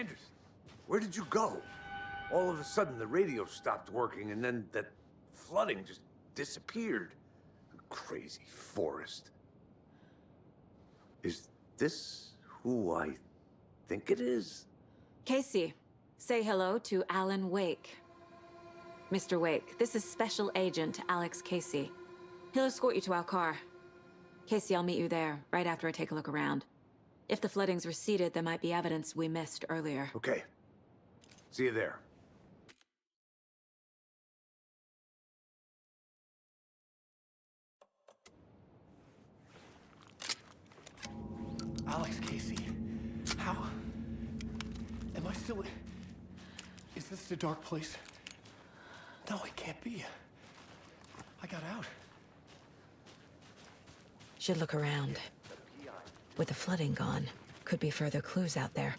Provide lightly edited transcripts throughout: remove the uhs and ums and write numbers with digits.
Anderson, where did you go? All of a sudden, the radio stopped working, and then that flooding just disappeared. Crazy forest. Is this who I think it is? Casey, say hello to Alan Wake. Mr. Wake, this is Special Agent Alex Casey. He'll escort you to our car. Casey, I'll meet you there, right after I take a look around. If the flooding's receded, there might be evidence we missed earlier. Okay. See you there. Alex Casey, how? Am I still... Is this the dark place? No, it can't be. I got out. Should look around. With the flooding gone, could be further clues out there.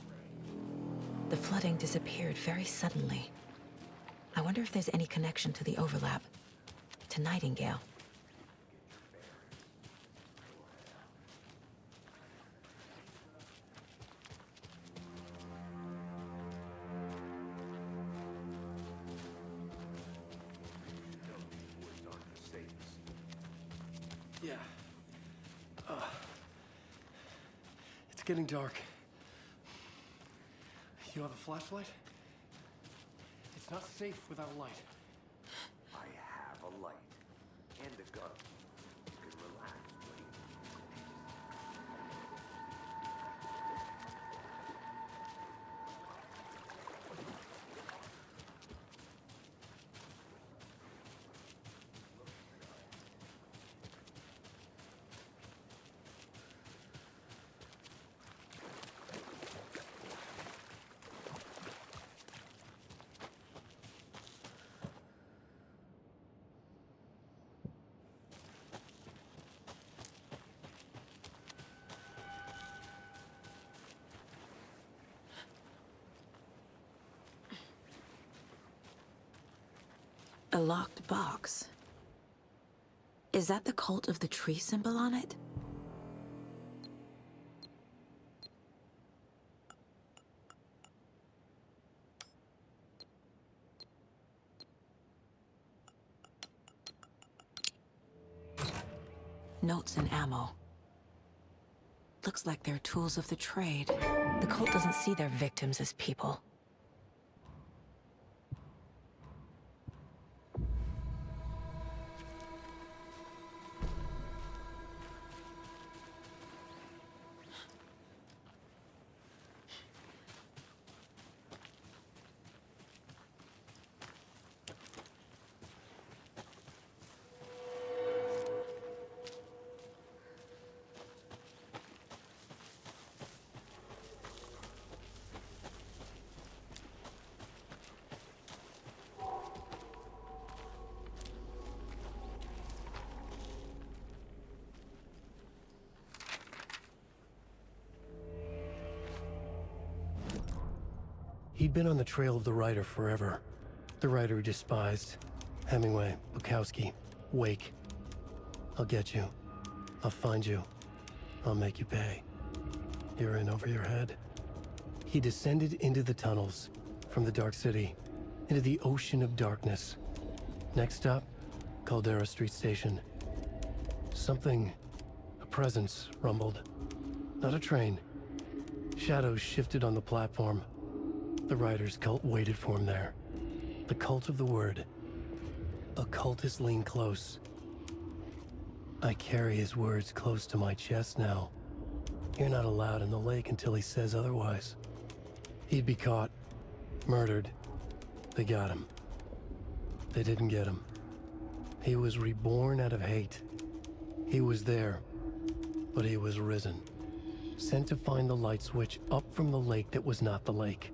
The flooding disappeared very suddenly. I wonder if there's any connection to the overlap. To Nightingale. Yeah. It's getting dark. You have a flashlight? It's not safe without a light. I have a light and a gun. You can relax, buddy. A locked box. Is that the cult of the tree symbol on it? Notes and ammo. Looks like they're tools of the trade. The cult doesn't see their victims as people. He'd been on the trail of the writer forever. The writer he despised. Hemingway, Bukowski, Wake. I'll get you. I'll find you. I'll make you pay. You're in over your head. He descended into the tunnels, from the Dark City, into the ocean of darkness. Next stop, Caldera Street Station. Something, a presence, rumbled. Not a train. Shadows shifted on the platform. The writer's cult waited for him there. The cult of the word. Occultists lean close. I carry his words close to my chest now. You're not allowed in the lake until he says otherwise. He'd be caught, murdered. They got him. They didn't get him. He was reborn out of hate. He was there, but he was risen. Sent to find the light switch up from the lake that was not the lake.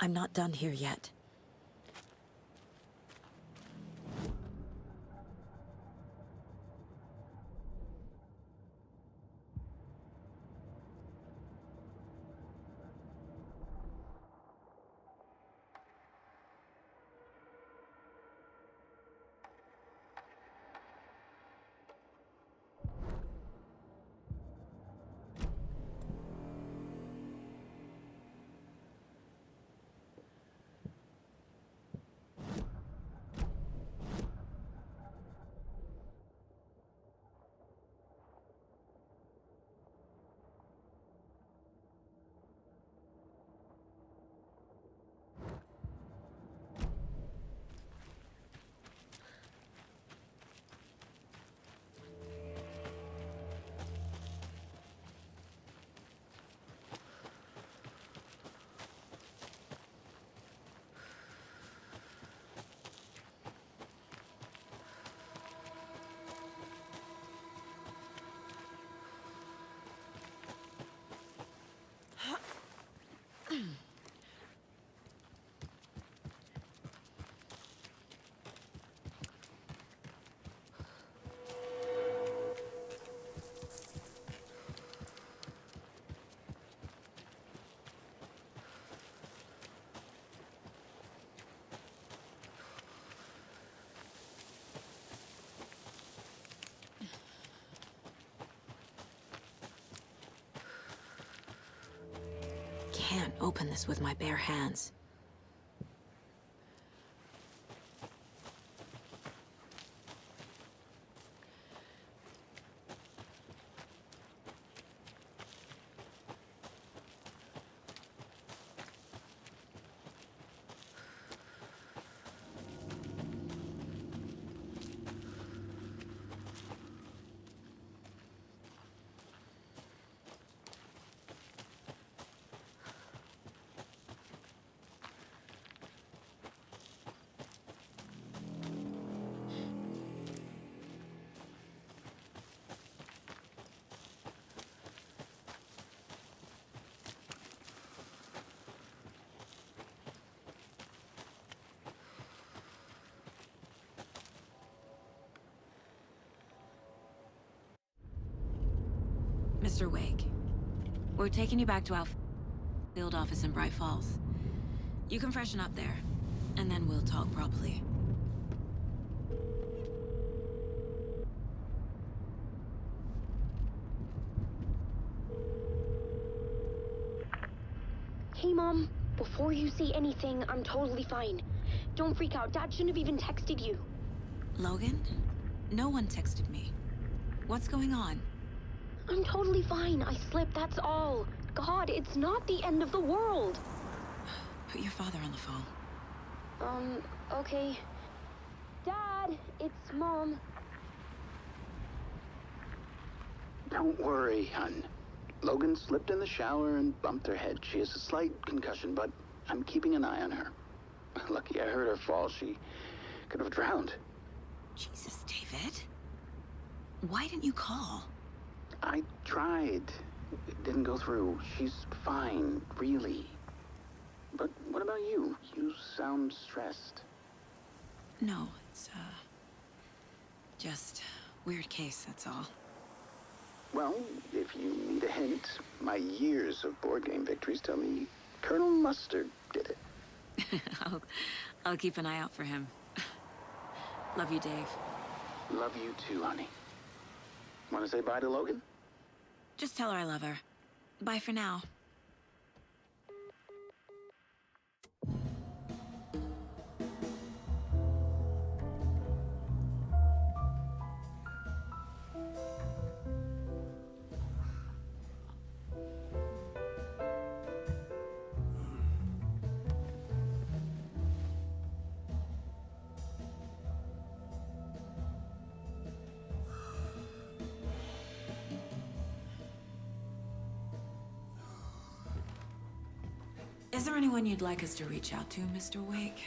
I'm not done here yet. Can't open this with my bare hands. Mr. Wake, we're taking you back to our field office in Bright Falls. You can freshen up there, and then we'll talk properly. Hey, Mom. Before you say anything, I'm totally fine. Don't freak out. Dad shouldn't have even texted you. Logan? No one texted me. What's going on? I'm totally fine. I slipped, that's all. God, it's not the end of the world. Put your father on the phone. Okay. Dad, it's Mom. Don't worry, hon. Logan slipped in the shower and bumped her head. She has a slight concussion, but I'm keeping an eye on her. Lucky I heard her fall. She could have drowned. Jesus, David. Why didn't you call? I tried. It didn't go through. She's fine, really. But what about you? You sound stressed. No, it's, just weird case, that's all. Well, if you need a hint, my years of board game victories tell me Colonel Mustard did it. I'll keep an eye out for him. Love you, Dave. Love you too, honey. Want to say bye to Logan? Just tell her I love her. Bye for now. Is there anyone you'd like us to reach out to, Mr. Wake?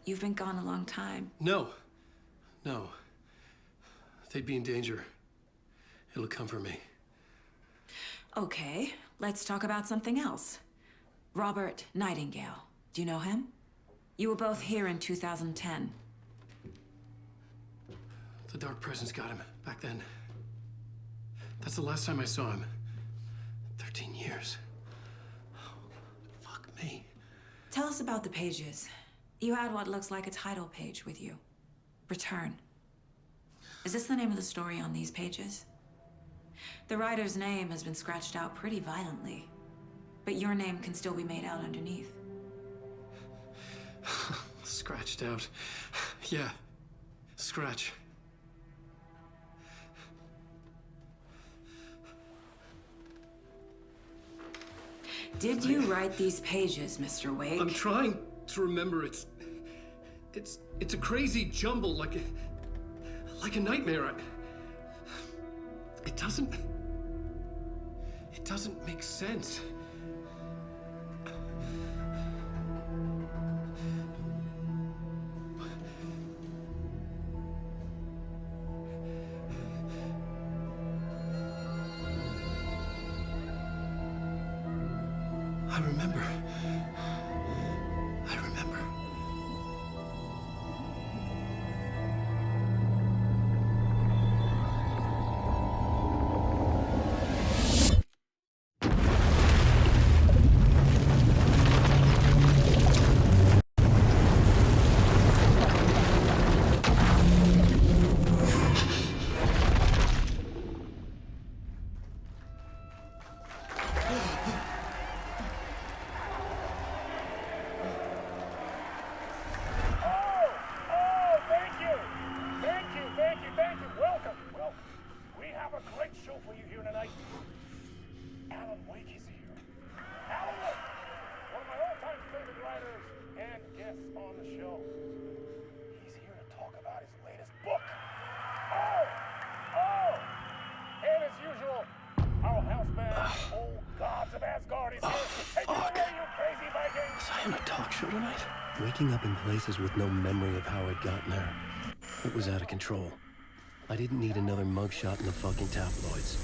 You've been gone a long time. No. No. They'd be in danger. It'll come for me. Okay, let's talk about something else. Robert Nightingale. Do you know him? You were both here in 2010. The Dark Presence got him back then. That's the last time I saw him. 13 years. Oh, fuck me. Tell us about the pages. You had what looks like a title page with you. Return. Is this the name of the story on these pages? The writer's name has been scratched out pretty violently, but your name can still be made out underneath. Scratched out. Yeah. Scratch. Did you write these pages, Mr. Wake? I'm trying to remember. It's a crazy jumble, like a nightmare. It doesn't make sense. I remember. Waking up in places with no memory of how I'd gotten there. It was out of control. I didn't need another mugshot in the fucking tabloids.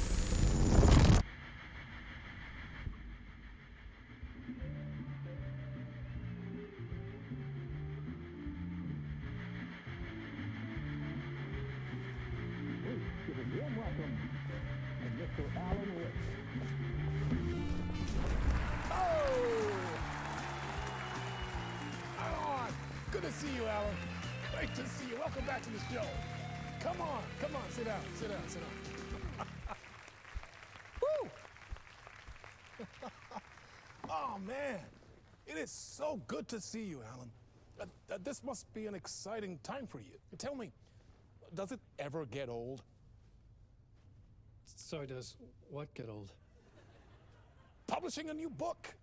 Good to see you, Alan. Great to see you. Welcome back to the show. Come on, sit down. Woo! Oh, man. It is so good to see you, Alan. This must be an exciting time for you. Tell me, does it ever get old? Sorry, does what get old? Publishing a new book.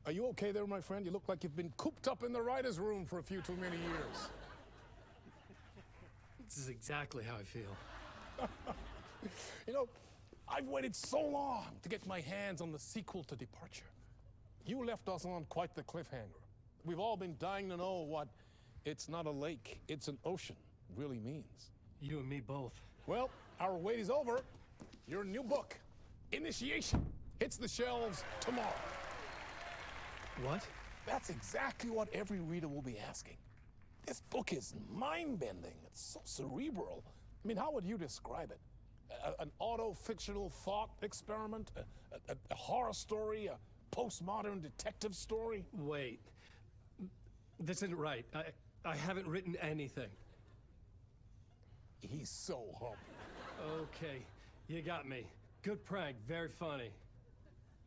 Are you okay there, my friend? You look like you've been cooped up in the writer's room for a few too many years. This is exactly how I feel. You know, I've waited so long to get my hands on the sequel to Departure. You left us on quite the cliffhanger. We've all been dying to know what "it's not a lake, it's an ocean" really means. You and me both. Well, our wait is over. Your new book, Initiation, hits the shelves tomorrow. What? That's exactly what every reader will be asking. This book is mind-bending. It's so cerebral. I mean, how would you describe it? An auto-fictional thought experiment? A horror story? A postmodern detective story? Wait. This isn't right. I haven't written anything. He's so humble. Okay, you got me. Good prank, very funny.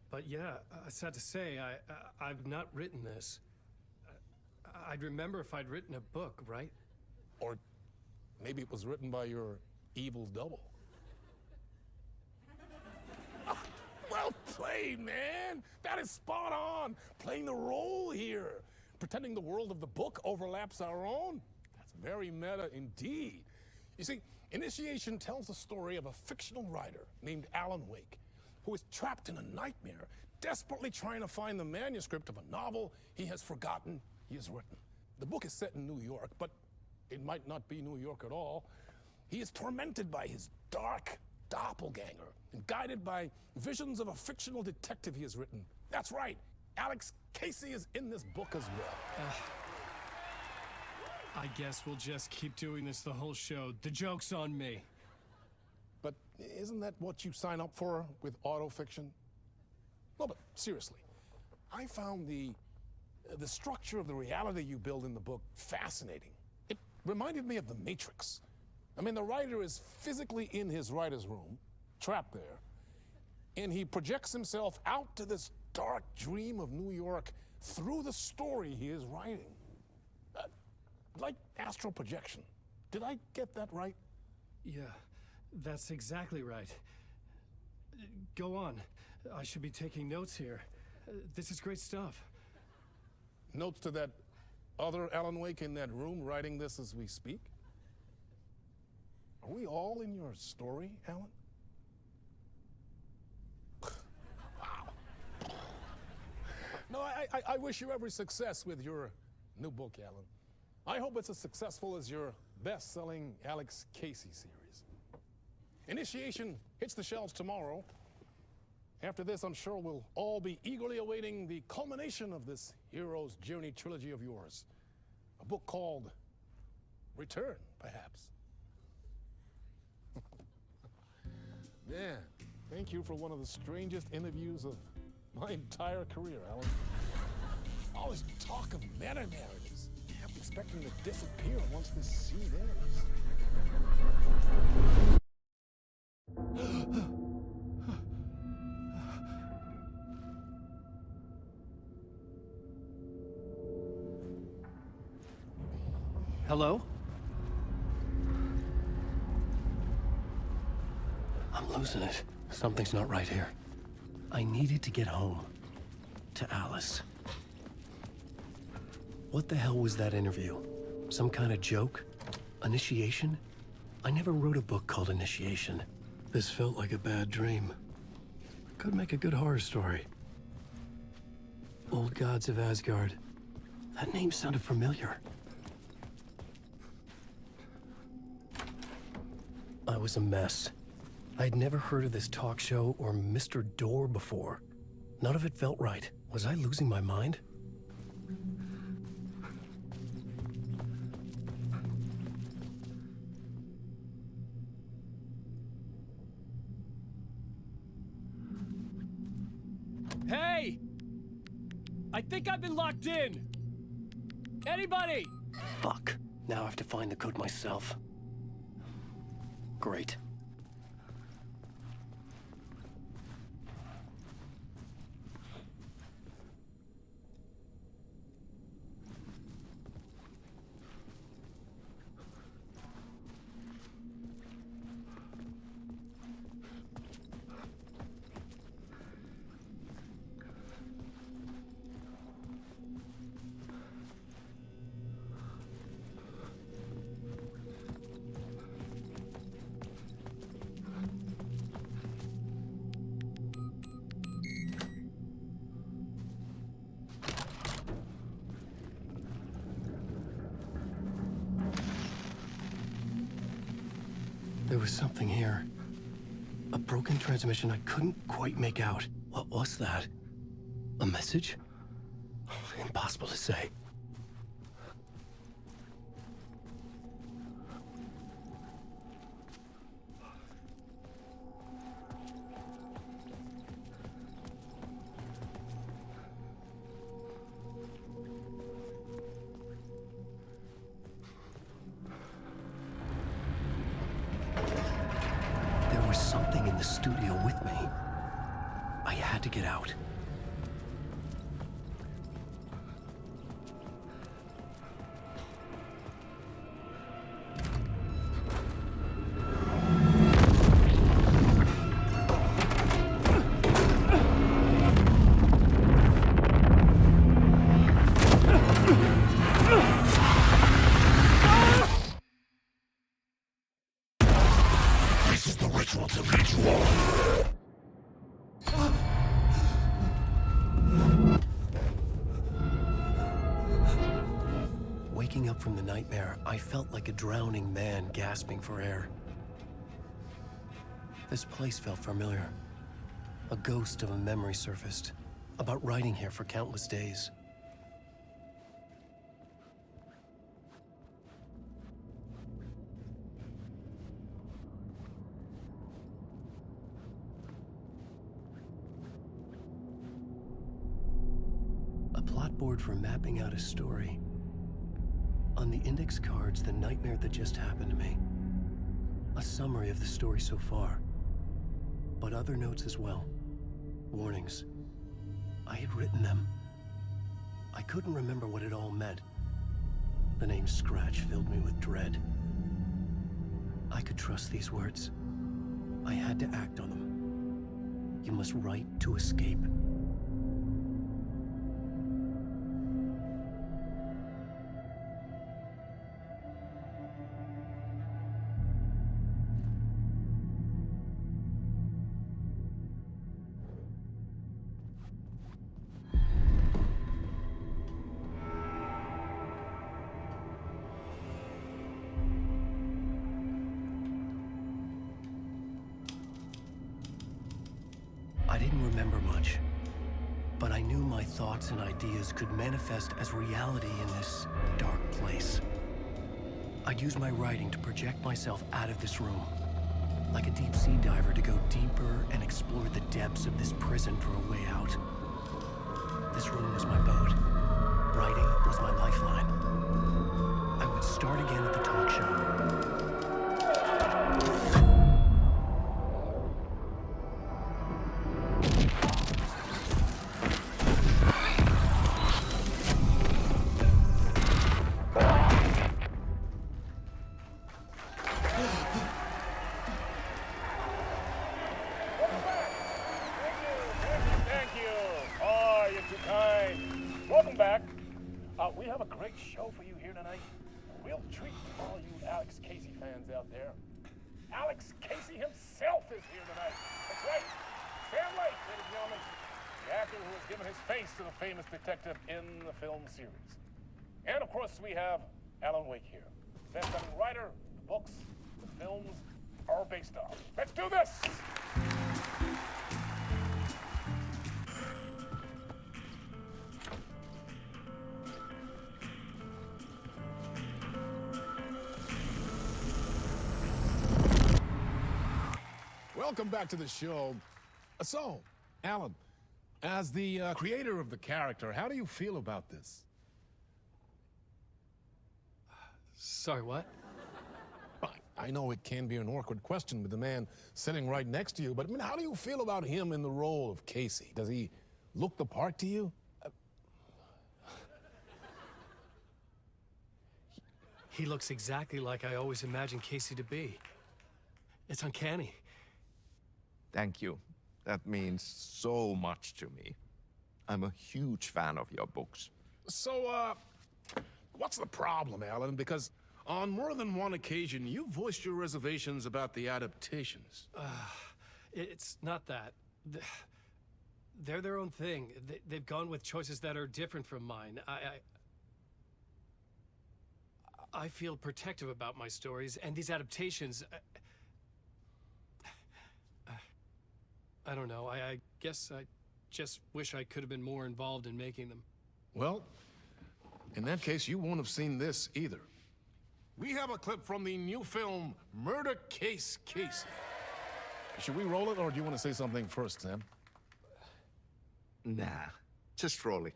But yeah, sad to say, I've not written this. I'd remember if I'd written a book, right? Or maybe it was written by your evil double. Well played, man! That is spot on! Playing the role here. Pretending the world of the book overlaps our own. That's very meta indeed. You see, Initiation tells the story of a fictional writer named Alan Wake, who is trapped in a nightmare, desperately trying to find the manuscript of a novel he has forgotten he has written. The book is set in New York, but it might not be New York at all. He is tormented by his dark, doppelganger and guided by visions of a fictional detective he has written. That's right, Alex Casey is in this book as well. I guess we'll just keep doing this the whole show. The joke's on me. But isn't that what you sign up for with autofiction? No, but seriously, I found the structure of the reality you build in the book fascinating. It reminded me of The Matrix. I mean, the writer is physically in his writer's room, trapped there, and he projects himself out to this dark dream of New York through the story he is writing. Like astral projection. Did I get that right? Yeah, that's exactly right. Go on. I should be taking notes here. This is great stuff. Notes to that other Alan Wake in that room writing this as we speak? Are we all in your story, Alan? Wow. No, I wish you every success with your new book, Alan. I hope it's as successful as your best-selling Alex Casey series. Initiation hits the shelves tomorrow. After this, I'm sure we'll all be eagerly awaiting the culmination of this hero's journey trilogy of yours. A book called Return, perhaps. Man, thank you for one of the strangest interviews of my entire career, Alan. All this talk of meta-narratives. I'm expecting to disappear once this scene ends. Hello? I'm losing it. Something's not right here. I needed to get home. To Alice. What the hell was that interview? Some kind of joke? Initiation? I never wrote a book called Initiation. This felt like a bad dream. Could make a good horror story. Old Gods of Asgard. That name sounded familiar. I was a mess. I'd never heard of this talk show or Mr. Door before. None of it felt right. Was I losing my mind? Hey! I think I've been locked in! Anybody? Fuck. Now I have to find the code myself. Great. There was something here. A broken transmission I couldn't quite make out. What was that? A message? Impossible to say. Something in the studio with me. I had to get out. Waking up from the nightmare, I felt like a drowning man gasping for air. This place felt familiar. A ghost of a memory surfaced, about writing here for countless days. A plot board for mapping out a story. On the index cards, the nightmare that just happened to me. A summary of the story so far. But other notes as well. Warnings. I had written them. I couldn't remember what it all meant. The name Scratch filled me with dread. I could trust these words. I had to act on them. You must write to escape. I didn't remember much, but I knew my thoughts and ideas could manifest as reality in this dark place. I'd use my writing to project myself out of this room, like a deep-sea diver to go deeper and explore the depths of this prison for a way out. This room was my boat. Writing was my lifeline. I would start again at the talk show. Welcome back. We have a great show for you here tonight. A real treat for all you Alex Casey fans out there. Alex Casey himself is here tonight. That's right. Sam Lake, ladies and gentlemen. The actor who has given his face to the famous detective in the film series. And of course, we have Alan Wake here. Best-selling writer, the books, the films are based on. Let's do this! Welcome back to the show. So, Alan, as the creator of the character, how do you feel about this? Sorry, what? I know it can be an awkward question with the man sitting right next to you, but I mean, how do you feel about him in the role of Casey? Does he look the part to you? He looks exactly like I always imagined Casey to be. It's uncanny. Thank you. That means so much to me. I'm a huge fan of your books. So, what's the problem, Alan? Because on more than one occasion, you voiced your reservations about the adaptations. It's not that. They're their own thing. They've gone with choices that are different from mine. I feel protective about my stories, and these adaptations... I don't know. I guess I just wish I could have been more involved in making them. Well, in that case, you won't have seen this either. We have a clip from the new film, Murder Case Casey. Should we roll it, or do you want to say something first, Sam? Nah, just roll it.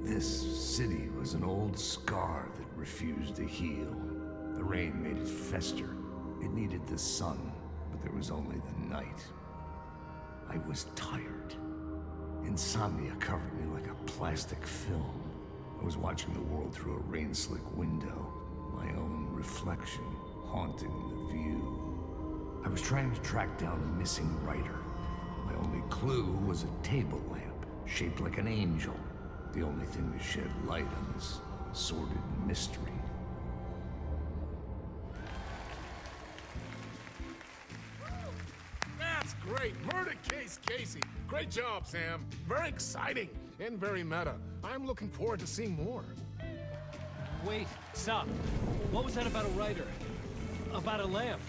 This city was an old scar that refused to heal. The rain made it fester. It needed the sun, but there was only the night. I was tired. Insomnia covered me like a plastic film. I was watching the world through a rain-slick window, my own reflection haunting the view. I was trying to track down a missing writer. My only clue was a table lamp, shaped like an angel. The only thing to shed light on this sordid mystery. That's great! Murder Case Casey! Great job, Sam. Very exciting and very meta. I'm looking forward to seeing more. Wait, stop. What was that about a writer? About a lamp?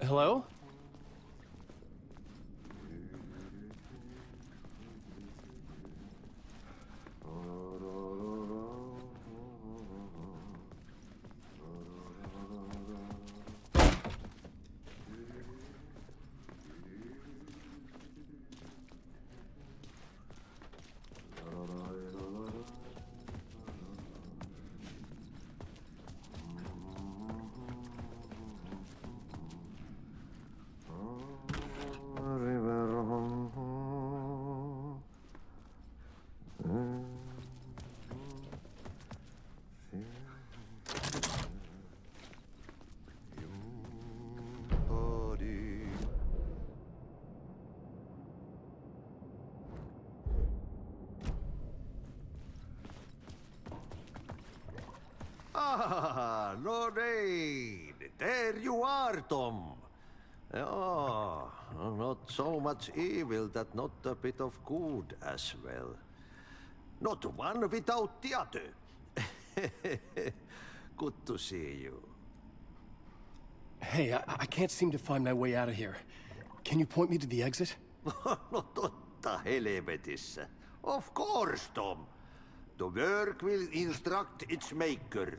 Hello? Ah, Lorraine! There you are, Tom. Oh, not so much evil that not a bit of good as well. Not one without the other. Good to see you. Hey, I can't seem to find my way out of here. Can you point me to the exit? No totta helvetissä. Of course, Tom. The work will instruct its maker.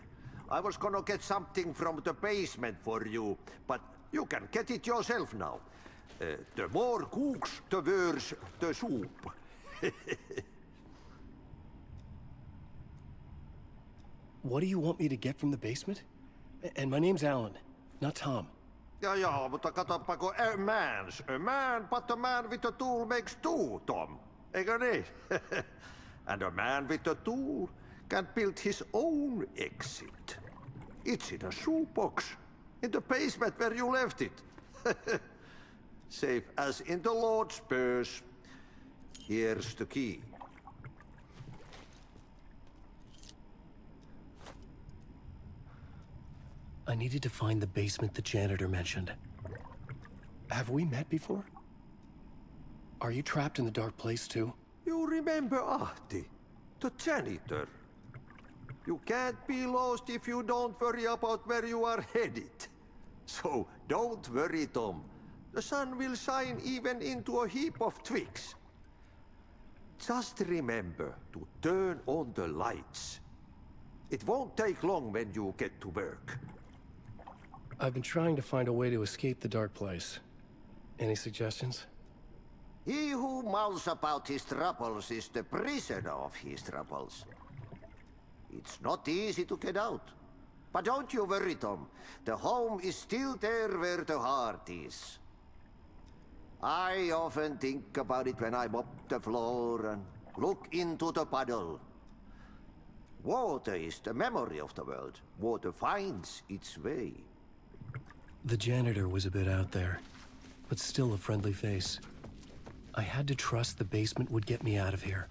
I was gonna get something from the basement for you, but you can get it yourself now. The more cooks, the worse the soup. What do you want me to get from the basement? And my name's Alan, not Tom. Ja, mutta katsoppa, a man, but a man with a tool makes two, Tom. Eikö niin? And a man with a tool can build his own exit. It's in a shoebox, in the basement where you left it. Safe as in the Lord's purse. Here's the key. I needed to find the basement the janitor mentioned. Have we met before? Are you trapped in the dark place too? You remember Ahti, the janitor. You can't be lost if you don't worry about where you are headed. So don't worry, Tom. The sun will shine even into a heap of twigs. Just remember to turn on the lights. It won't take long when you get to work. I've been trying to find a way to escape the dark place. Any suggestions? He who mouths about his troubles is the prisoner of his troubles. It's not easy to get out. But don't you worry, Tom. The home is still there where the heart is. I often think about it when I mop the floor and look into the puddle. Water is the memory of the world. Water finds its way. The janitor was a bit out there, but still a friendly face. I had to trust the basement would get me out of here.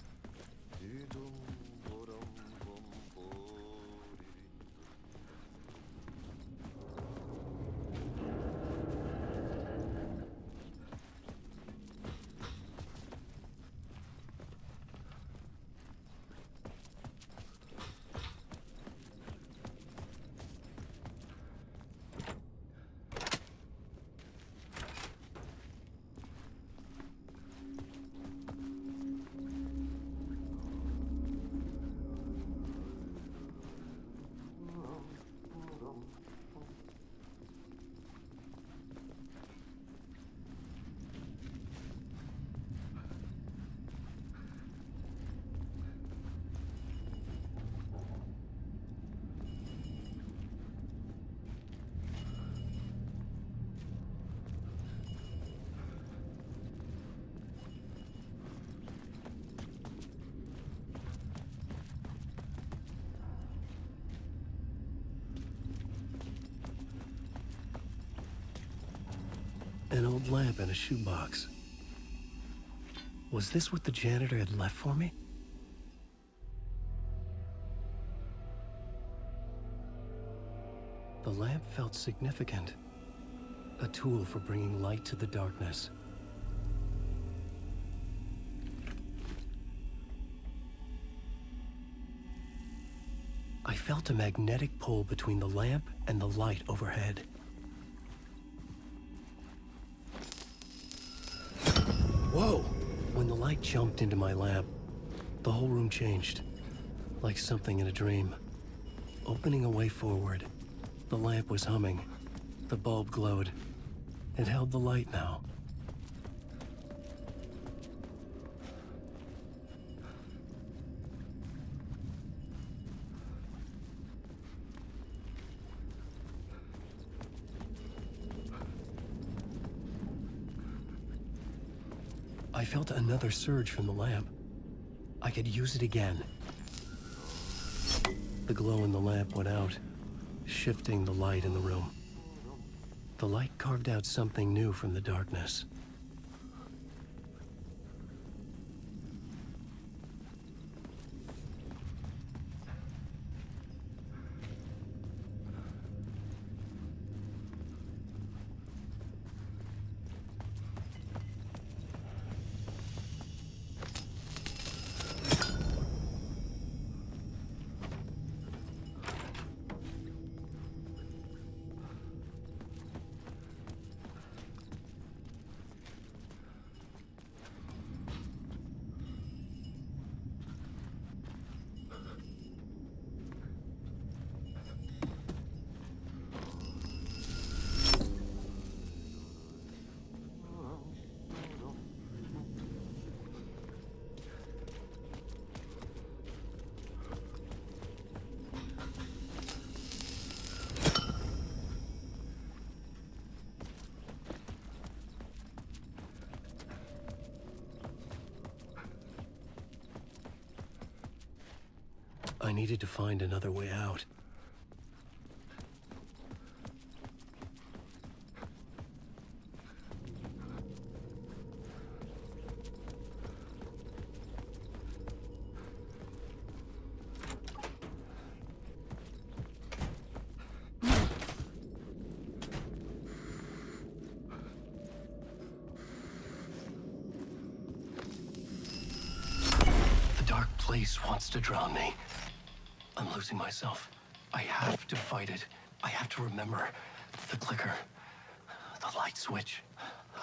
An old lamp in a shoebox. Was this what the janitor had left for me? The lamp felt significant. A tool for bringing light to the darkness. I felt a magnetic pull between the lamp and the light overhead. Whoa! When the light jumped into my lamp, the whole room changed, like something in a dream. Opening a way forward, the lamp was humming. The bulb glowed. It held the light now. I felt another surge from the lamp. I could use it again. The glow in the lamp went out, shifting the light in the room. The light carved out something new from the darkness. I needed to find another way out. The dark place wants to drown me. I'm losing myself. I have to fight it. I have to remember. The clicker. The light switch.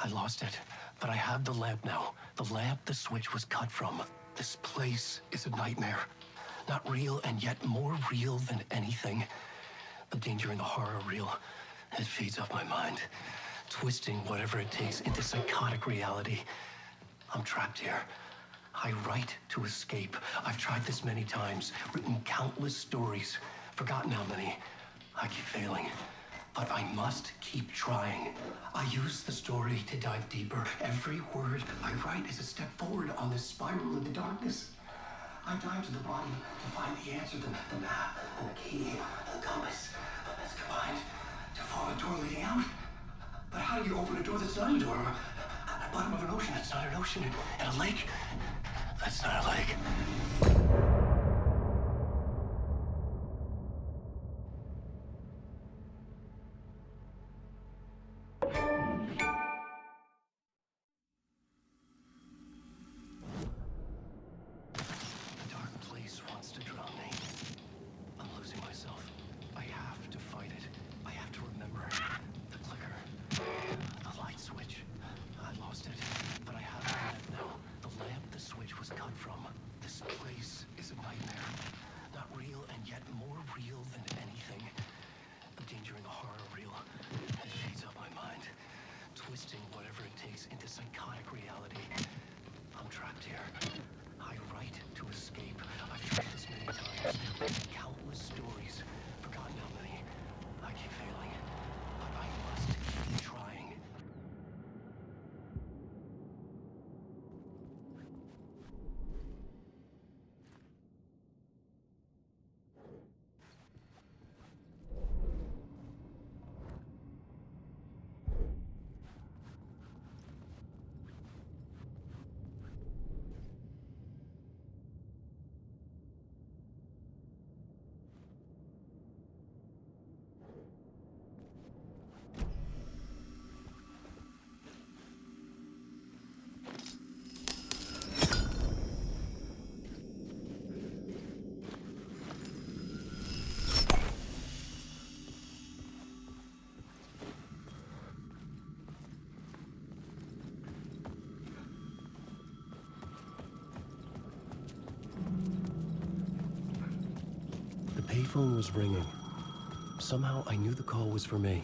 I lost it. But I have the lamp now. The lamp the switch was cut from. This place is a nightmare. Not real, and yet more real than anything. The danger and the horror are real. It feeds off my mind, twisting whatever it takes into psychotic reality. I'm trapped here. I write to escape. I've tried this many times, written countless stories, forgotten how many. I keep failing, but I must keep trying. I use the story to dive deeper. Every word I write is a step forward on this spiral into darkness. I dive to the bottom to find the answer, the map, and the key, and the compass. That's combined to form a door leading out. But how do you open a door that's not a door? At the bottom of an ocean that's not an ocean, and a lake that's not a lake. The payphone was ringing. Somehow I knew the call was for me.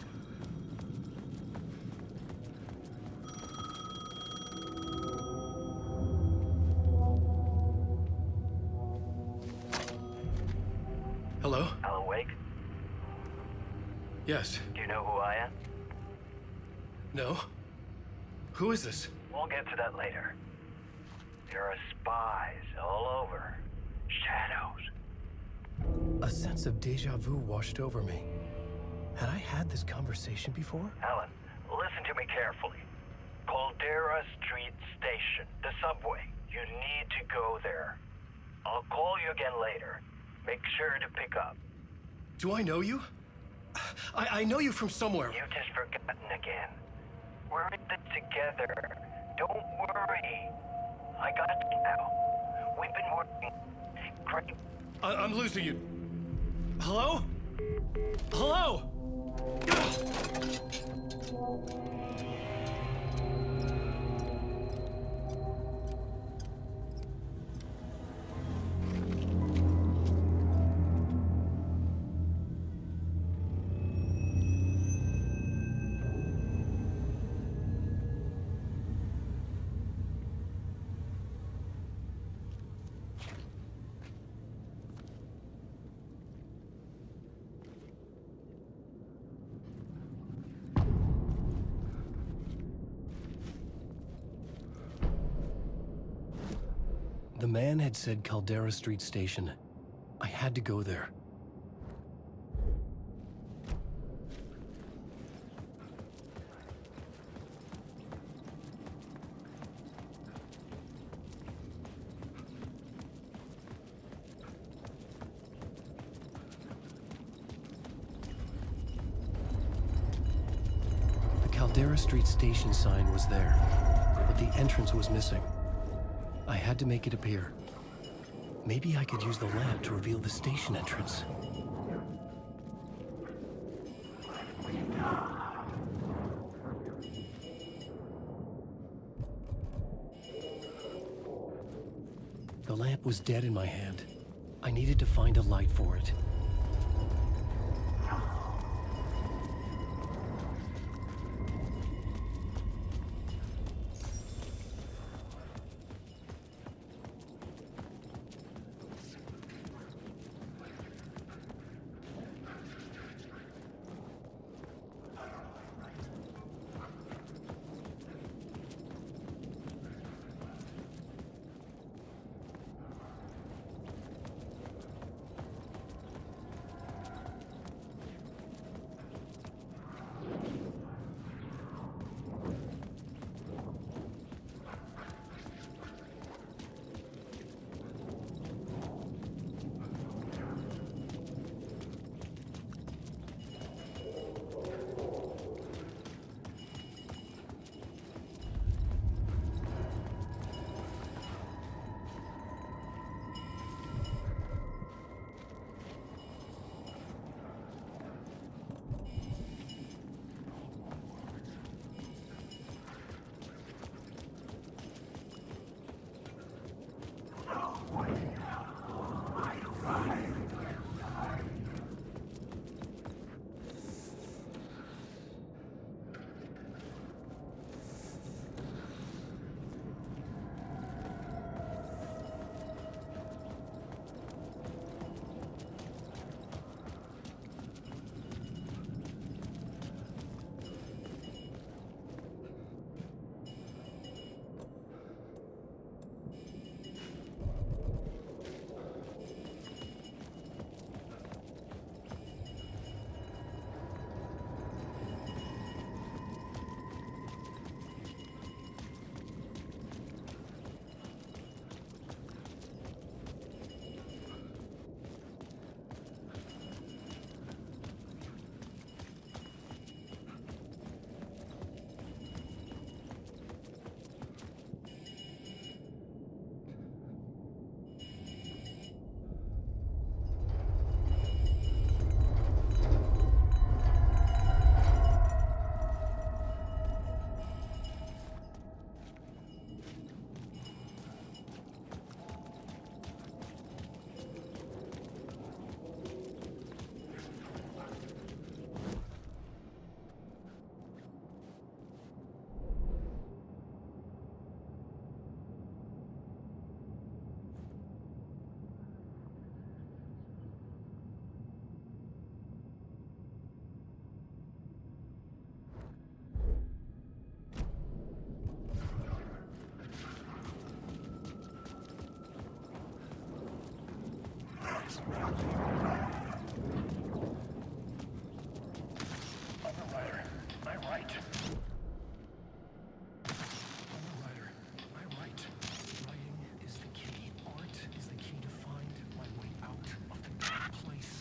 Hello? Alan Wake? Yes. Do you know who I am? No? Who is this? We'll get to that later. There are spies all over. Shadows. A sense of deja vu washed over me. Had I had this conversation before? Alan, listen to me carefully. Caldera Street Station, the subway. You need to go there. I'll call you again later. Make sure to pick up. Do I know you? I know you from somewhere. You've just forgotten again. We're in this together. Don't worry. I got you now. We've been working great. I'm losing you. Hello? Hello? The man had said Caldera Street Station. I had to go there. The Caldera Street Station sign was there, but the entrance was missing. I had to make it appear. Maybe I could use the lamp to reveal the station entrance. The lamp was dead in my hand. I needed to find a light for it. Underwriter, my right. Underwriter, my right. Writing is the key. Art is the key to find my way out of the dark place.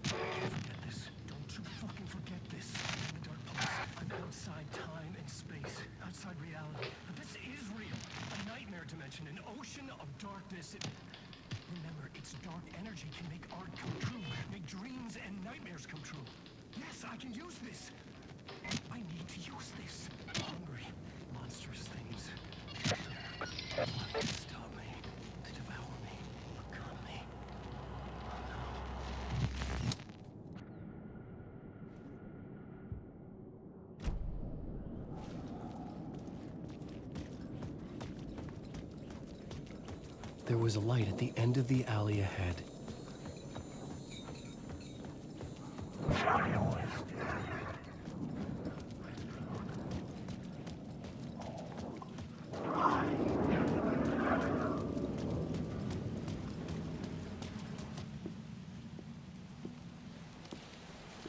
Don't forget this. Don't you fucking forget this. I'm in the dark place. I'm outside time and space. Outside reality. But this is real. A nightmare dimension. An ocean of darkness. Remember, its dark energy can make art come true. Make dreams and nightmares come true. Yes, I can use this. I need to use this. Hungry, monstrous things. To stop me. To devour me. Gun me. Oh no. There was a light at the end of the alley ahead.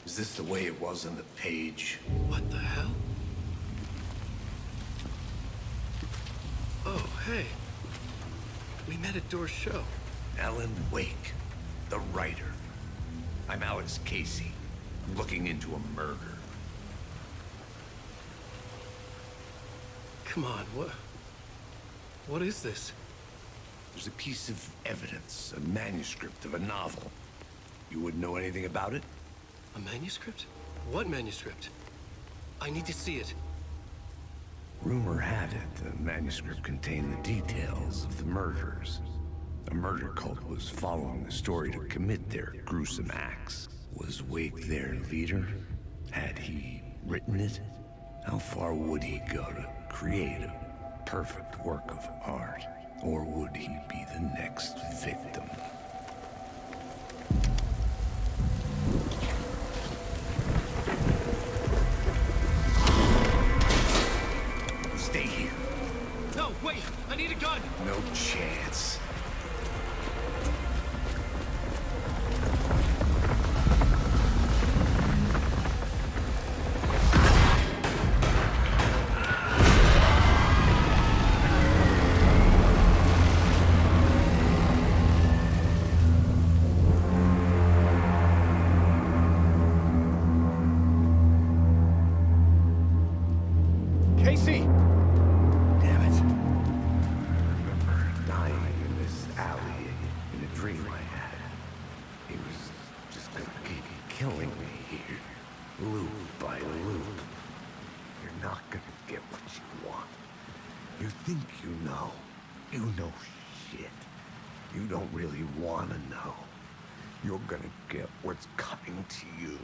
Is this the way it was on the page? What the hell? Oh, hey. We met at Door's show. Alan Wake, the writer. I'm Alex Casey. I'm looking into a murder. Come on, what is this? There's a piece of evidence, a manuscript of a novel. You wouldn't know anything about it? A manuscript? What manuscript? I need to see it. Rumor had it the manuscript contained the details of the murders. A murder cult was following the story to commit their gruesome acts. Was Wake their leader? Had he written it? How far would he go to create a perfect work of art? Or would he be the next victim? Stay here. No, wait! I need a gun! No chance. Casey! Damn it. I remember dying in this alley in a dream I had. He was just gonna keep killing me here, loop by loop. You're not gonna get what you want. You think you know. You know shit. You don't really want to know. You're gonna get what's coming to you.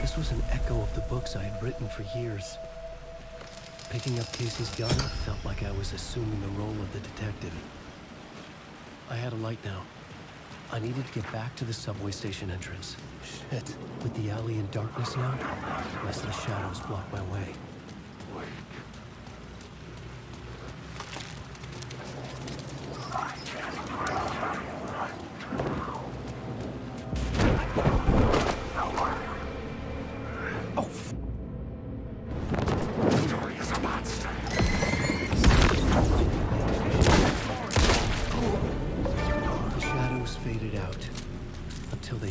This was an echo of the books I had written for years. Picking up Casey's gun felt like I was assuming the role of the detective. I had a light now. I needed to get back to the subway station entrance. Shit. With the alley in darkness now, lest the shadows block my way.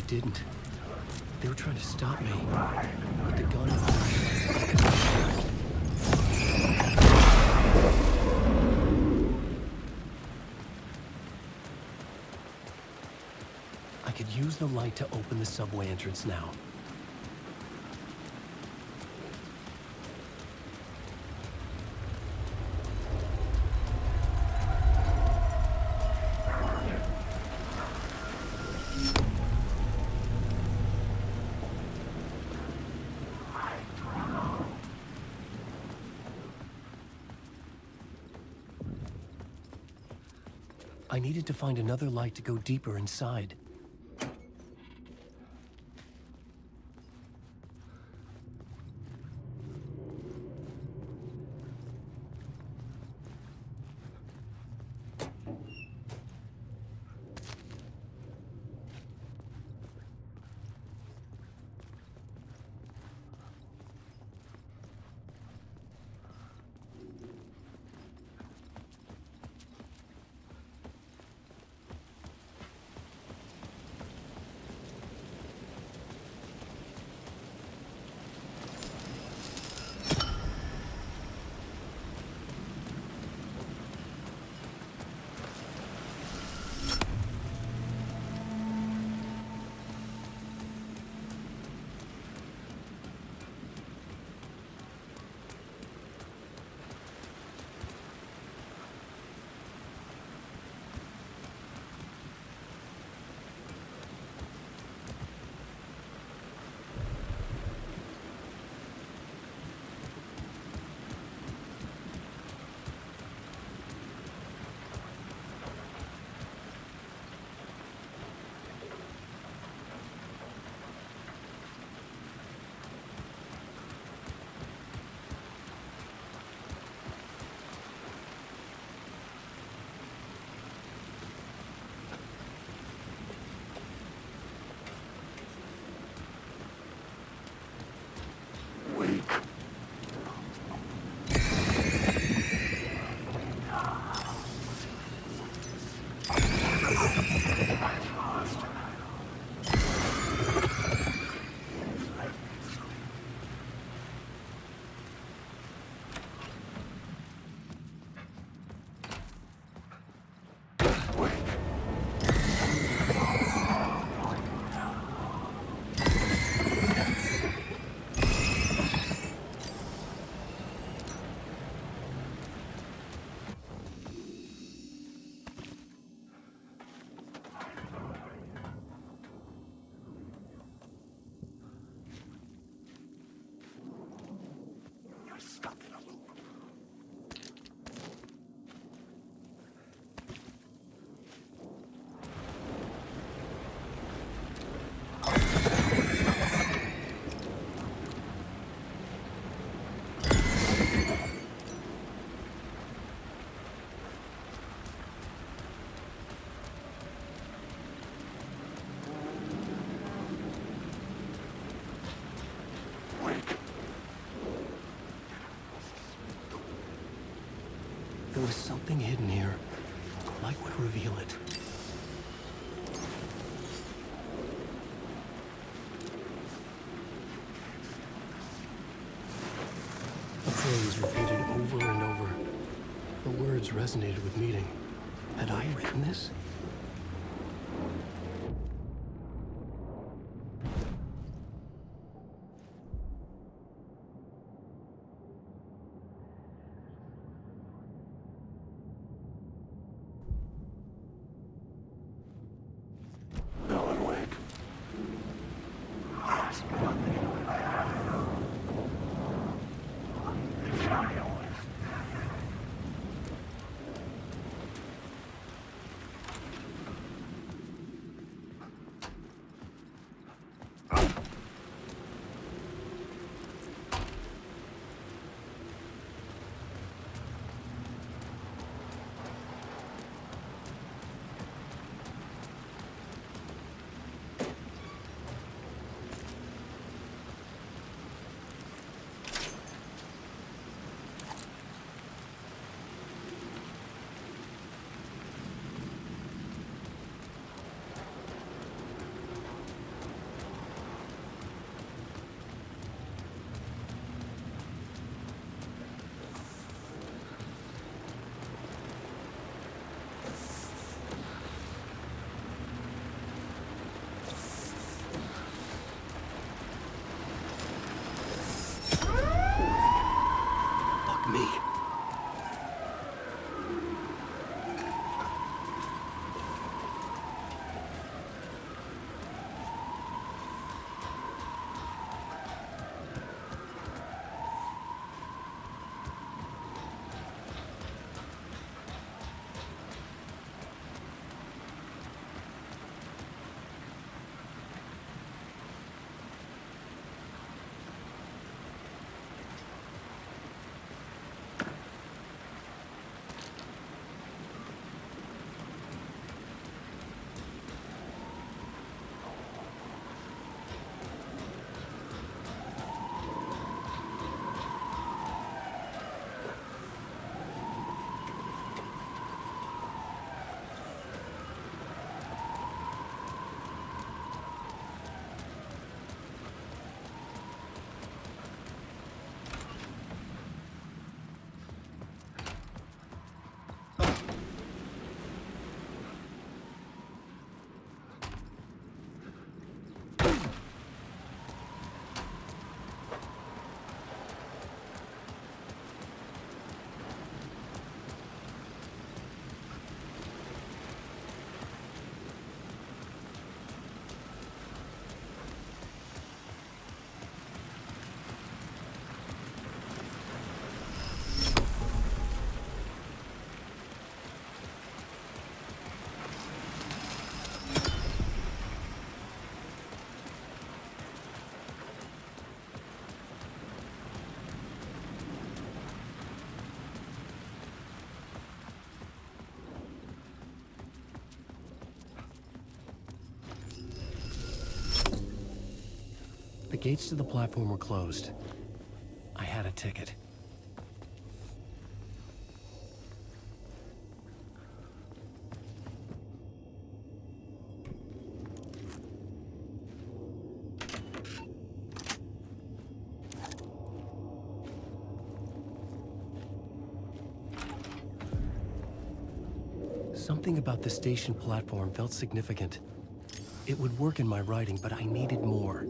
Didn't. They were trying to stop me. With the gun, I could back. I could use the light to open the subway entrance now. I needed to find another light to go deeper inside. There was something hidden here. Light would reveal it. A phrase repeated over and over. The words resonated with meaning. Had I written this? gates to the platform were closed. I had a ticket. Something about the station platform felt significant. It would work in my writing, but I needed more.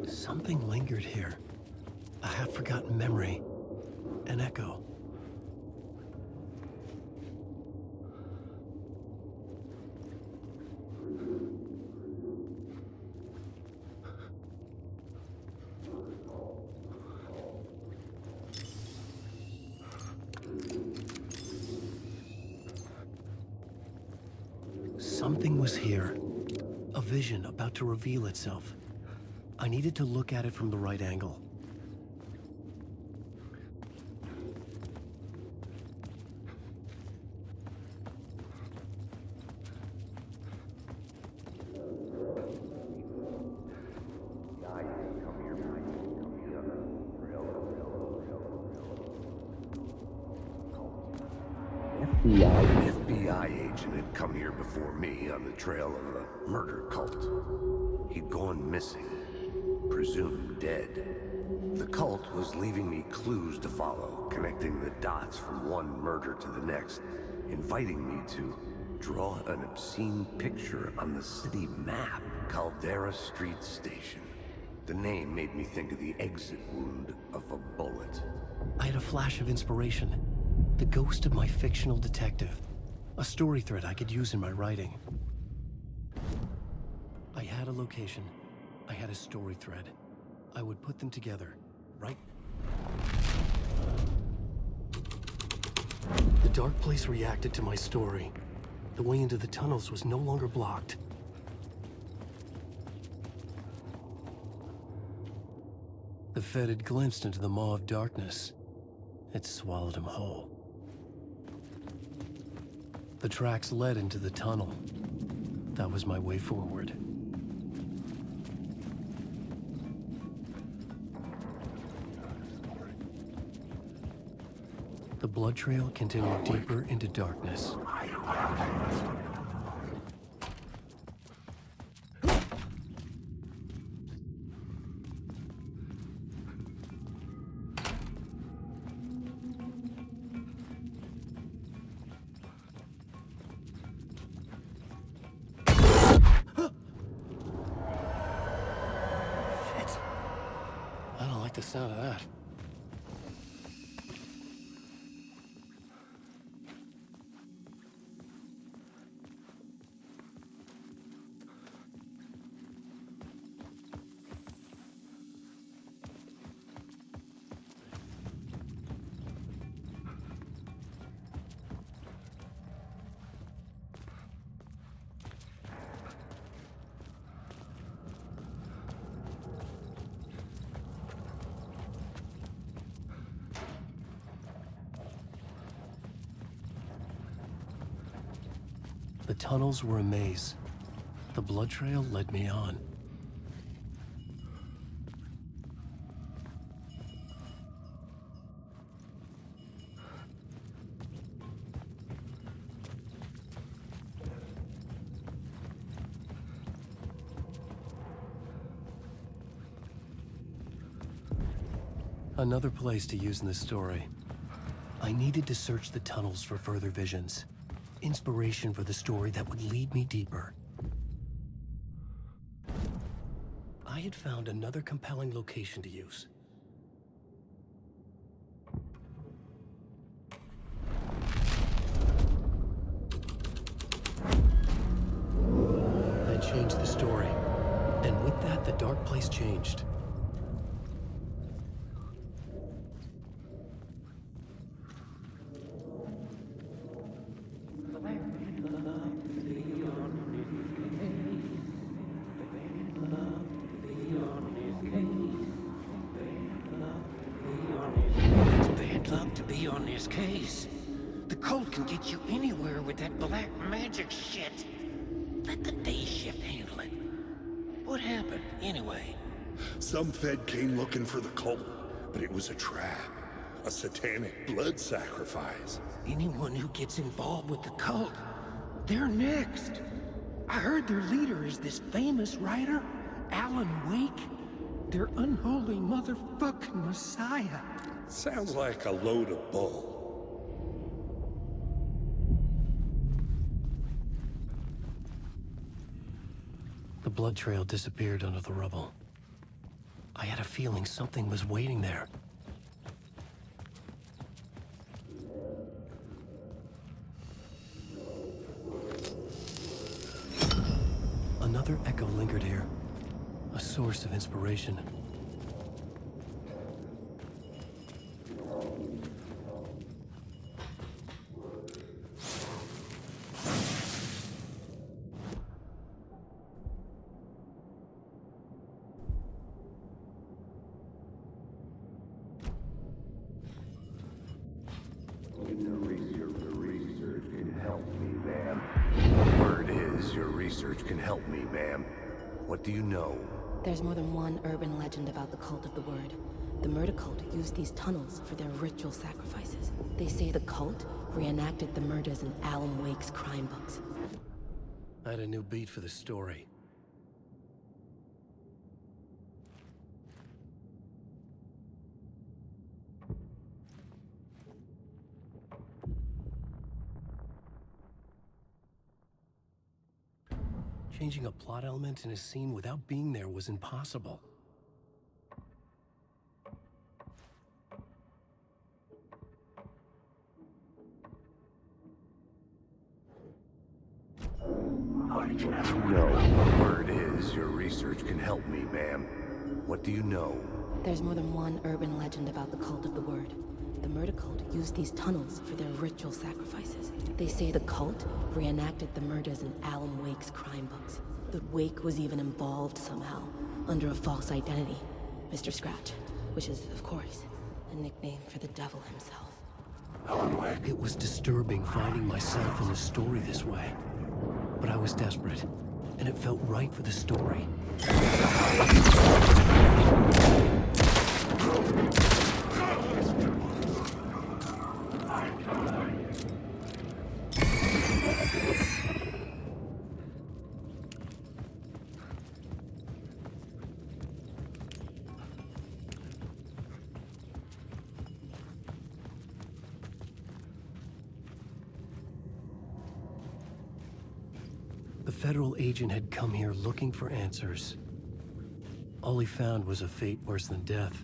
Something lingered here. A half-forgotten memory. An echo. Something was here. A vision about to reveal itself. I needed to look at it from the right angle. An FBI agent had come here before me on the trail of a murder cult. He'd gone missing, presumed dead. The cult was leaving me clues to follow, connecting the dots from one murder to the next, inviting me to draw an obscene picture on the city map. Caldera Street Station. The name made me think of the exit wound of a bullet. I had a flash of inspiration. The ghost of my fictional detective. A story thread I could use in my writing. I had a location. I had a story thread. I would put them together, right? The dark place reacted to my story. The way into the tunnels was no longer blocked. The Fed had glimpsed into the maw of darkness. It swallowed him whole. The tracks led into the tunnel. That was my way forward. The blood trail continued deeper into darkness. The sound of that. The tunnels were a maze. The blood trail led me on. Another place to use in this story. I needed to search the tunnels for further visions. Inspiration for the story that would lead me deeper. I had found another compelling location to use. I changed the story, and with that, the dark place changed. Case. The cult can get you anywhere with that black magic shit. Let the day shift handle it. What happened, anyway? Some Fed came looking for the cult, but it was a trap. A satanic blood sacrifice. Anyone who gets involved with the cult, they're next. I heard their leader is this famous writer, Alan Wake. Their unholy motherfucking messiah. Sounds like a load of bull. The blood trail disappeared under the rubble. I had a feeling something was waiting there. Another echo lingered here, a source of inspiration. Research can help me, ma'am. What do you know? There's more than one urban legend about the Cult of the Word. The murder cult used these tunnels for their ritual sacrifices. They say the cult reenacted the murders in Alan Wake's crime books. I had a new beat for the story. Changing a plot element in a scene without being there was impossible. I just know. Word is your research can help me, ma'am. What do you know? There's more than one urban legend about the Cult of the Word. The murder cult used these tunnels for their ritual sacrifices. They say the cult reenacted the murders in Alan Wake's crime books. That Wake was even involved somehow, under a false identity. Mr. Scratch, which is, of course, a nickname for the devil himself. Alan Wake. It was disturbing finding myself in the story this way. But I was desperate, and it felt right for the story. The federal agent had come here looking for answers. All he found was a fate worse than death.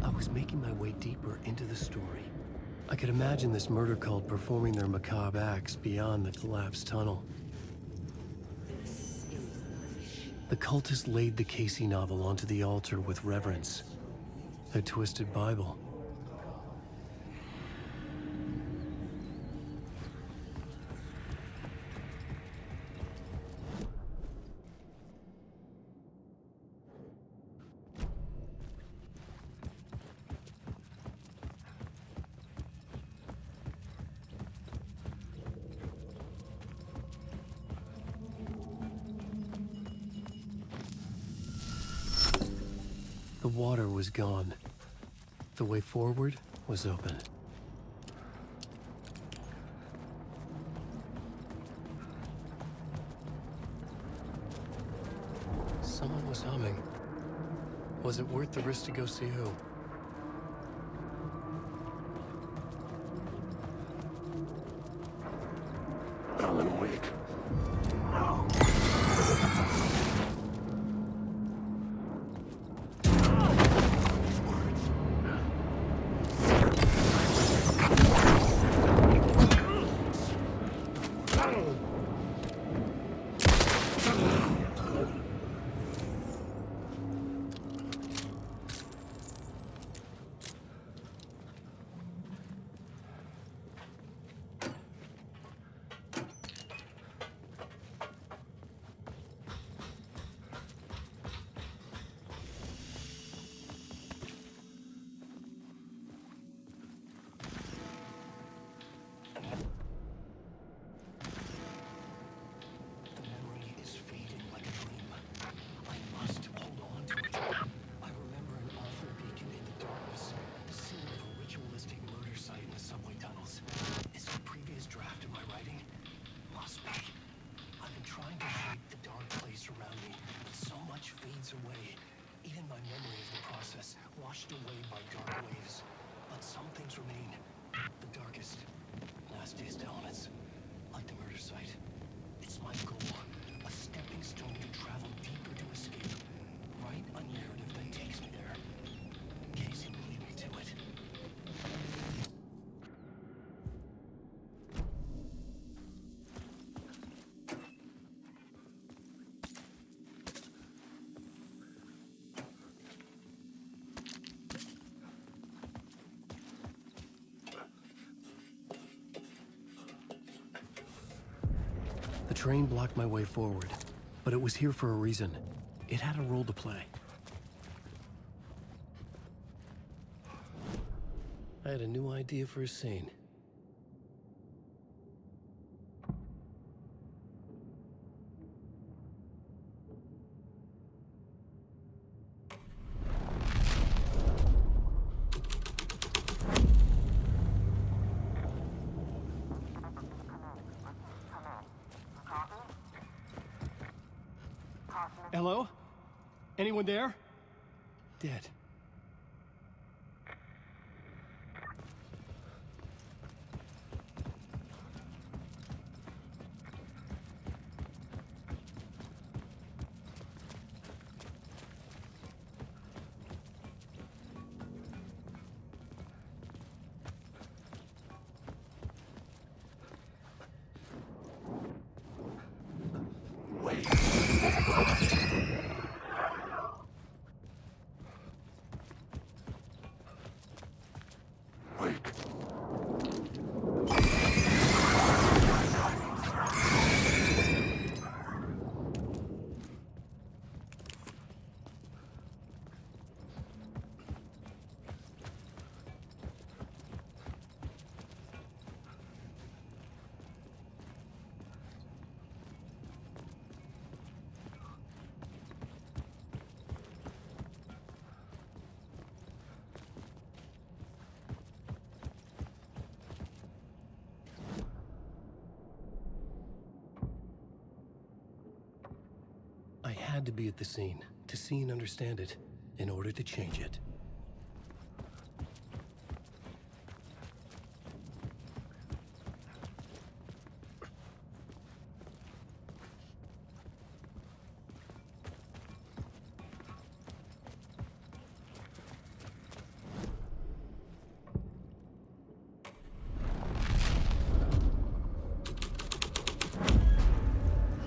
I was making my way deeper into the story. I could imagine this murder cult performing their macabre acts beyond the collapsed tunnel. The cultists laid the Casey novel onto the altar with reverence. A twisted Bible. The water was gone. The way forward was open. Someone was humming. Was it worth the risk to go see who? Alan Wake. No. knowledge fades away. Even my memory of the process, washed away by dark waves. But some things remain. The darkest, nastiest elements, like the murder site. It's my goal, a stepping stone to travel deeper to escape. Write a narrative that takes me there. Casey will lead me to it. The train blocked my way forward, but it was here for a reason. It had a role to play. I had a new idea for a scene. Hello? Anyone there? Dead. I had to be at the scene, to see and understand it, in order to change it.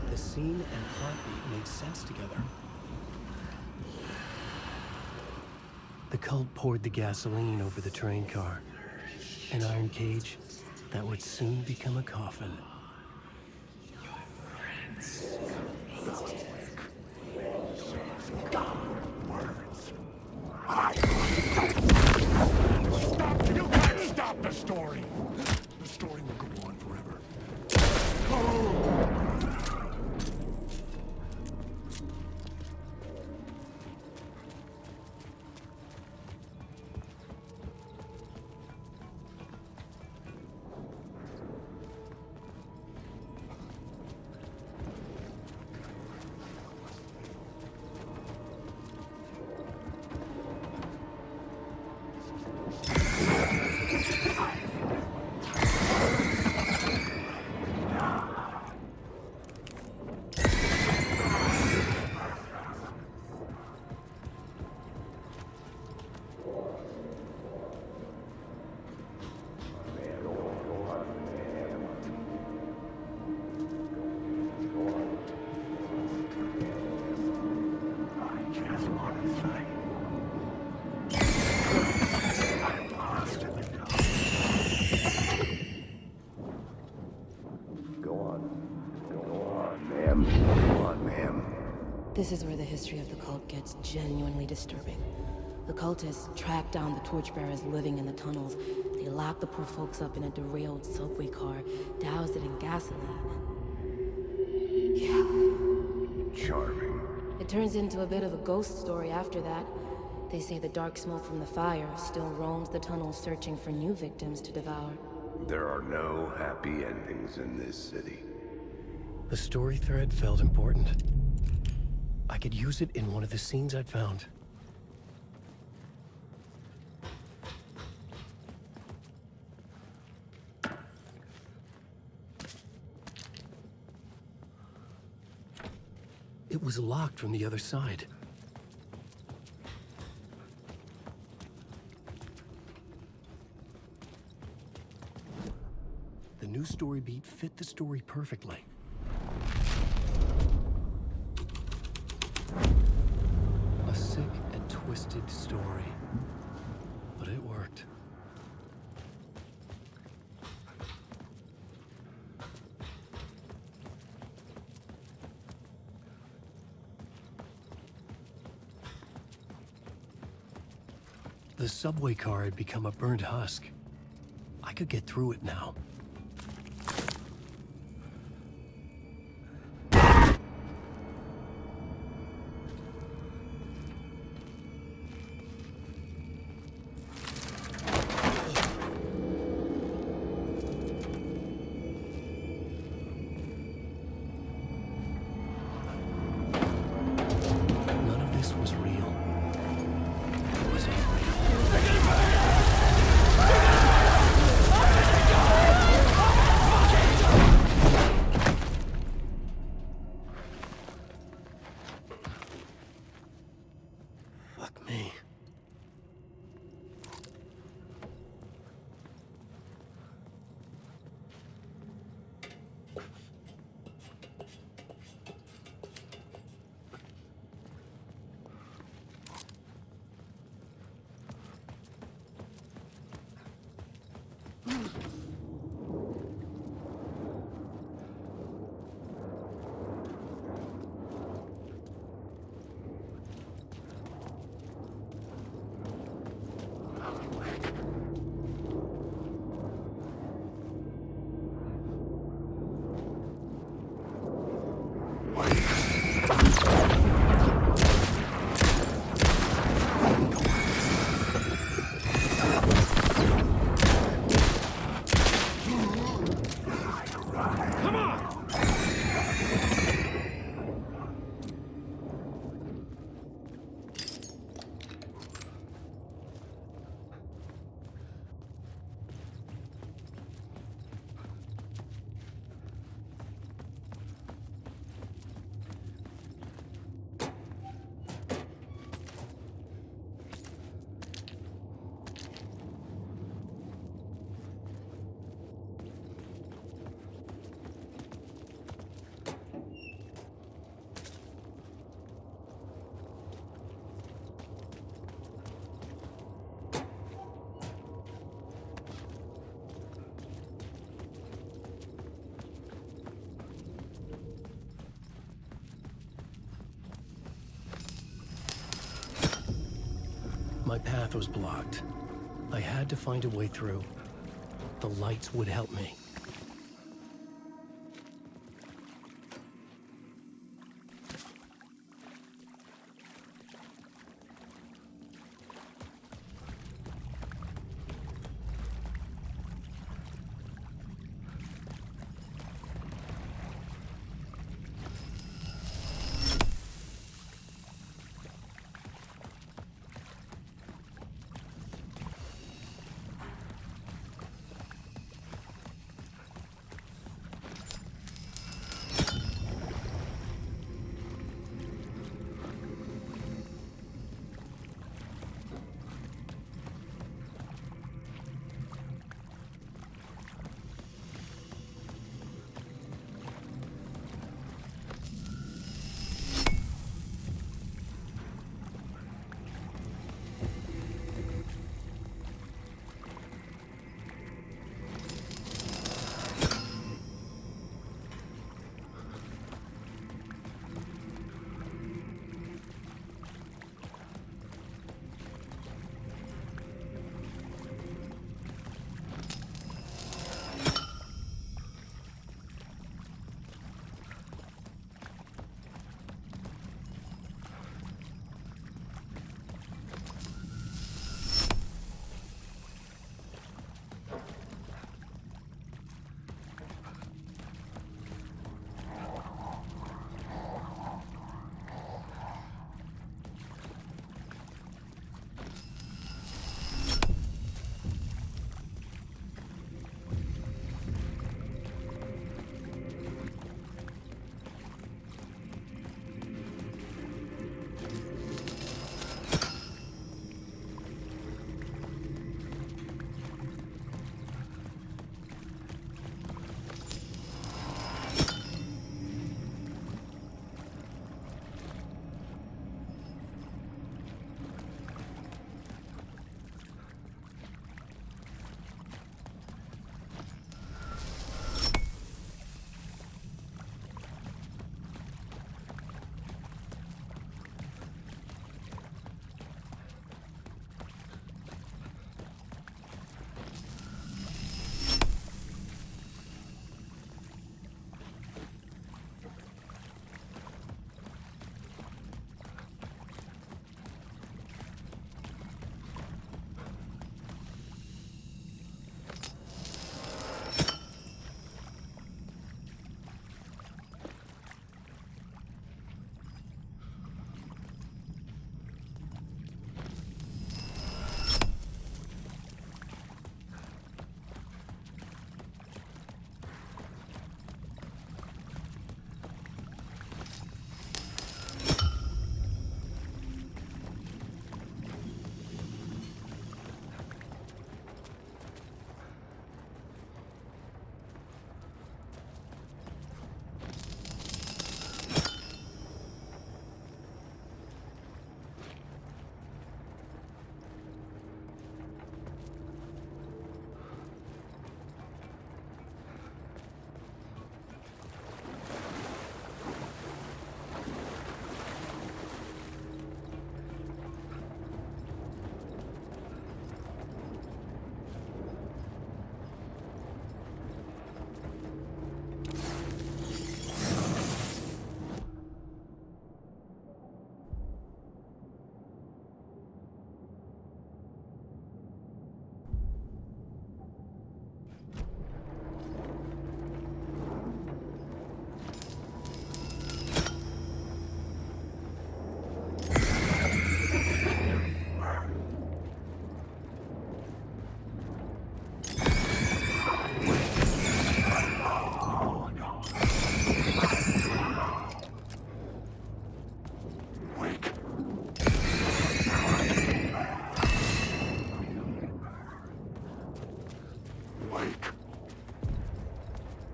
The scene and plot beat made sense together. The cult poured the gasoline over the train car. An iron cage that would soon become a coffin. Stop! You can't stop the story! The story will go on forever. This is where the history of the cult gets genuinely disturbing. The cultists tracked down the torchbearers living in the tunnels. They locked the poor folks up in a derailed subway car, doused it in gasoline. Yeah. Charming. It turns into a bit of a ghost story after that. They say the dark smoke from the fire still roams the tunnels searching for new victims to devour. There are no happy endings in this city. The story thread felt important. I could use it in one of the scenes I'd found. It was locked from the other side. The new story beat fit the story perfectly. A sick and twisted story, but it worked. The subway car had become a burnt husk. I could get through it now. None of this was real. It was Fuck me. My path was blocked. I had to find a way through. The lights would help me.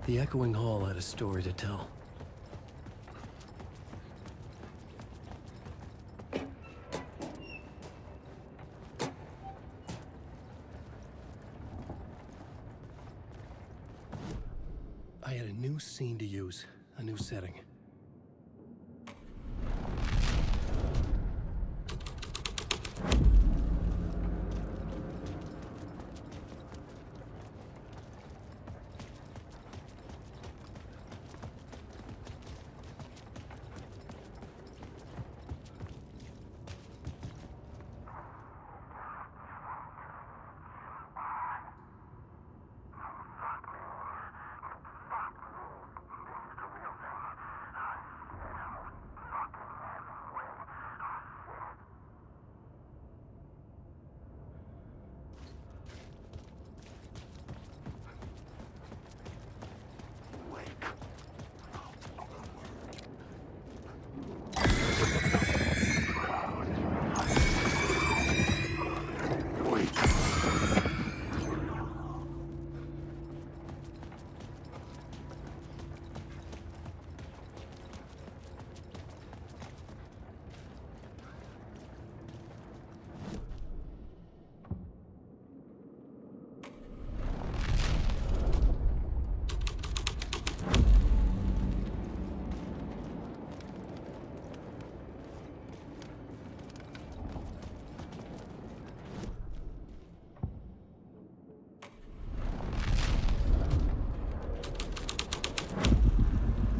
The echoing hall had a story to tell. I had a new scene to use, a new setting.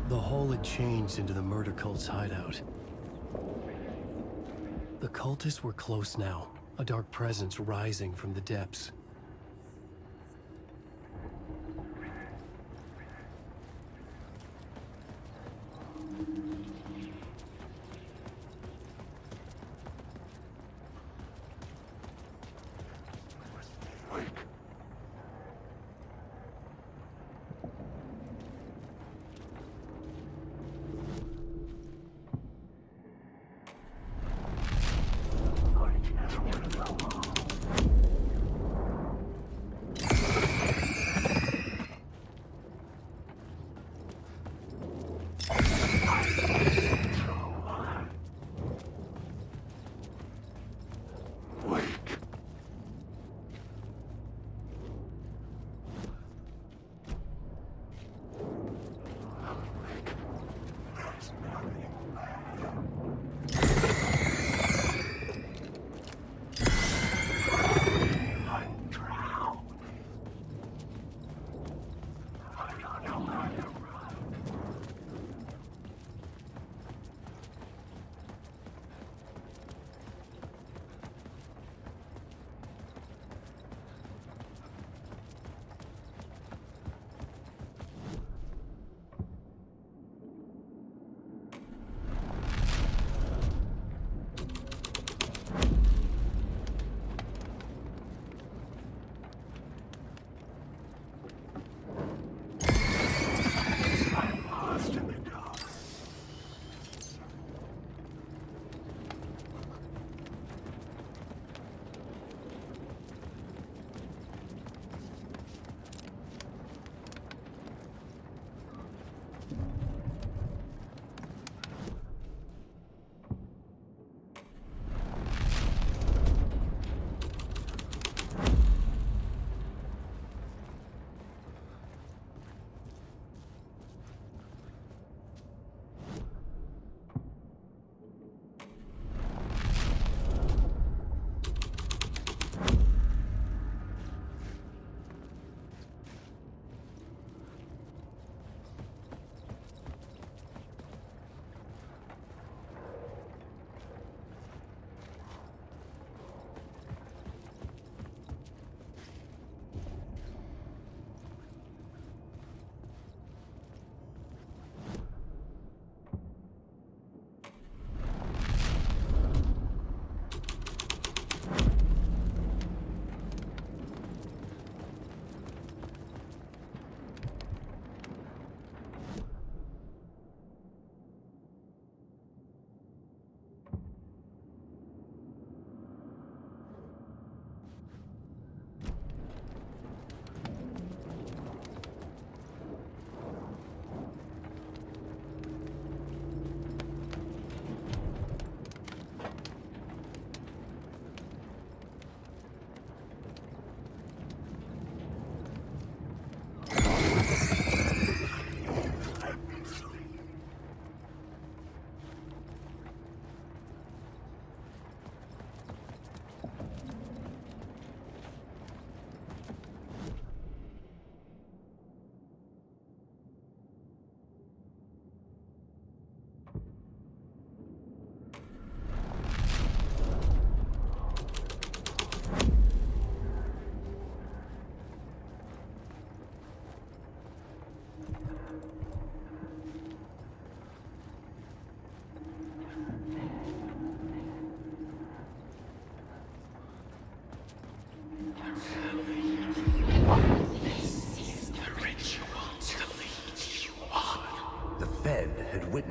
The hall had changed into the murder cult's hideout. The cultists were close now, a dark presence rising from the depths.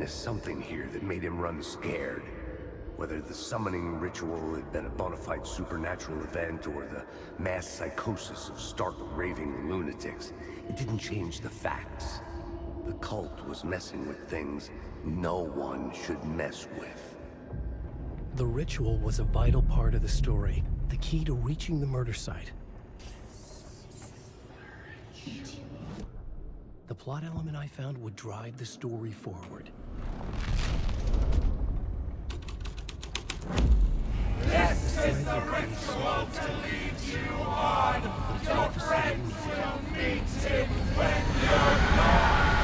witnessed something here that made him run scared. Whether the summoning ritual had been a bona fide supernatural event or the mass psychosis of stark raving lunatics, it didn't change the facts. The cult was messing with things no one should mess with. The ritual was a vital part of the story, the key to reaching the murder site. The plot element I found would drive the story forward. This is the ritual to lead you on. Your friends will meet him when you're gone.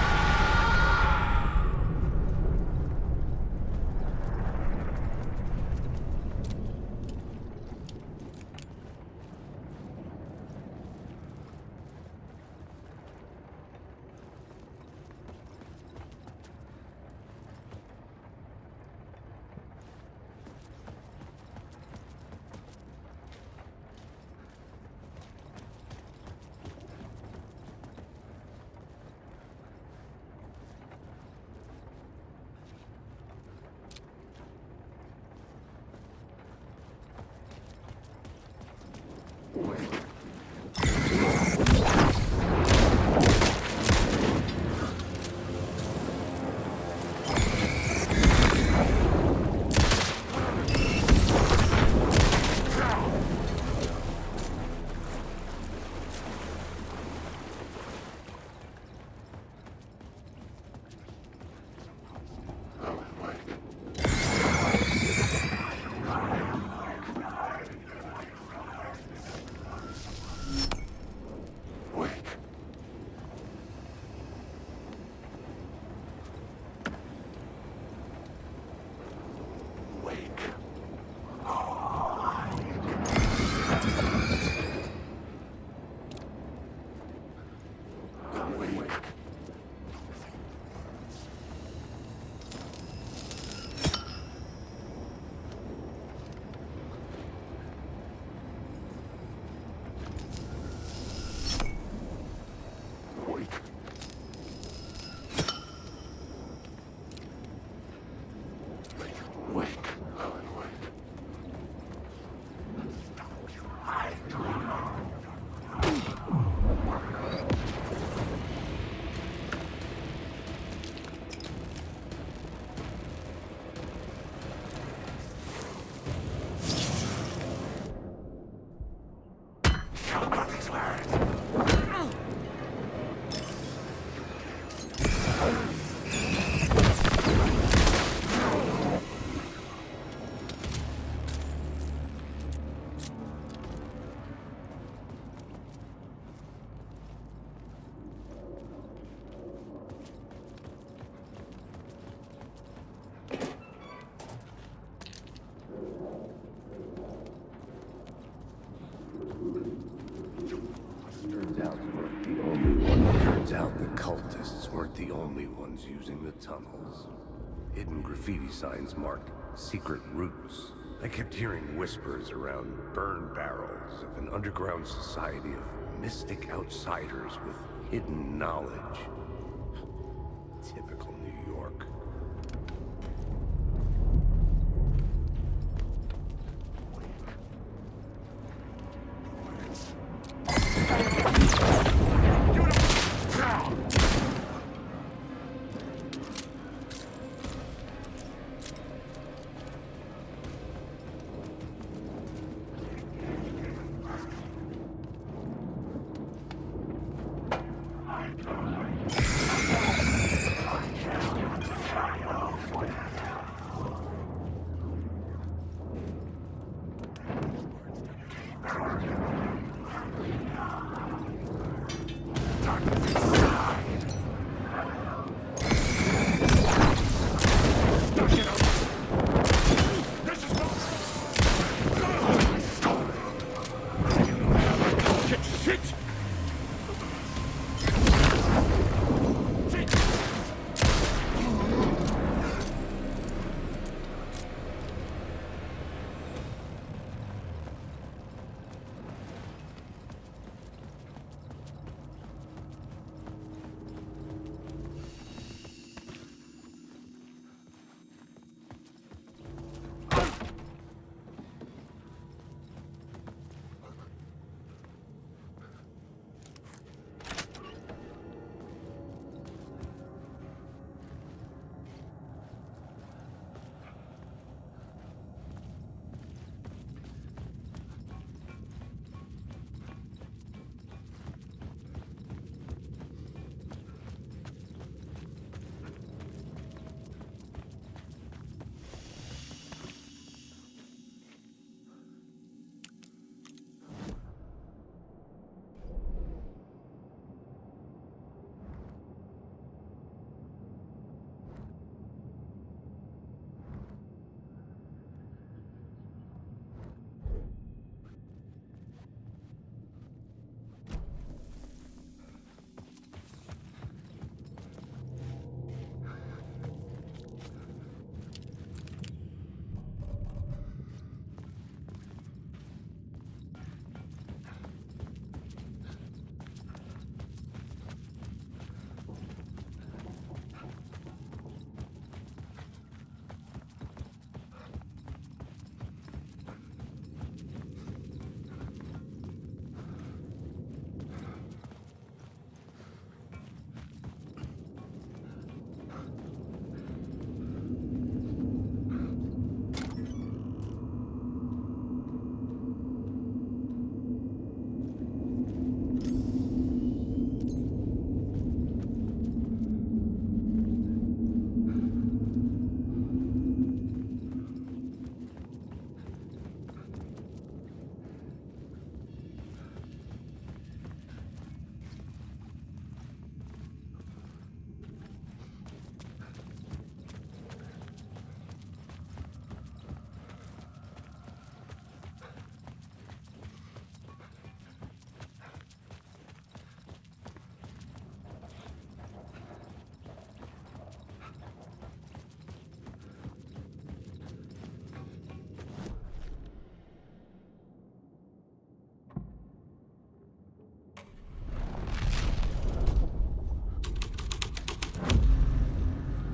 Turns out the cultists weren't the only ones using the tunnels. Hidden graffiti signs marked secret routes. I kept hearing whispers around burn barrels of an underground society of mystic outsiders with hidden knowledge. Typical New York.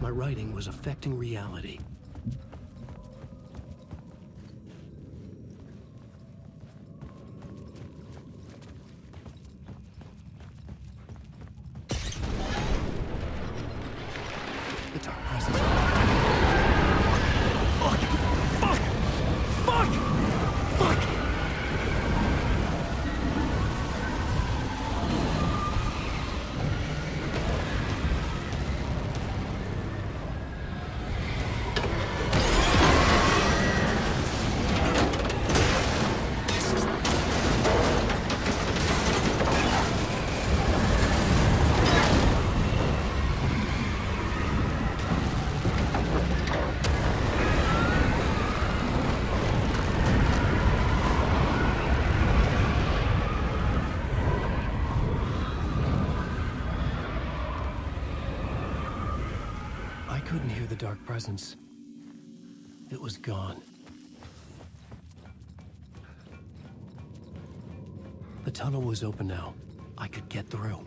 my writing was affecting reality. The dark presence. Fuck! Fuck! Fuck! Fuck! I couldn't hear the dark presence. It was gone. The tunnel was open now. I could get through.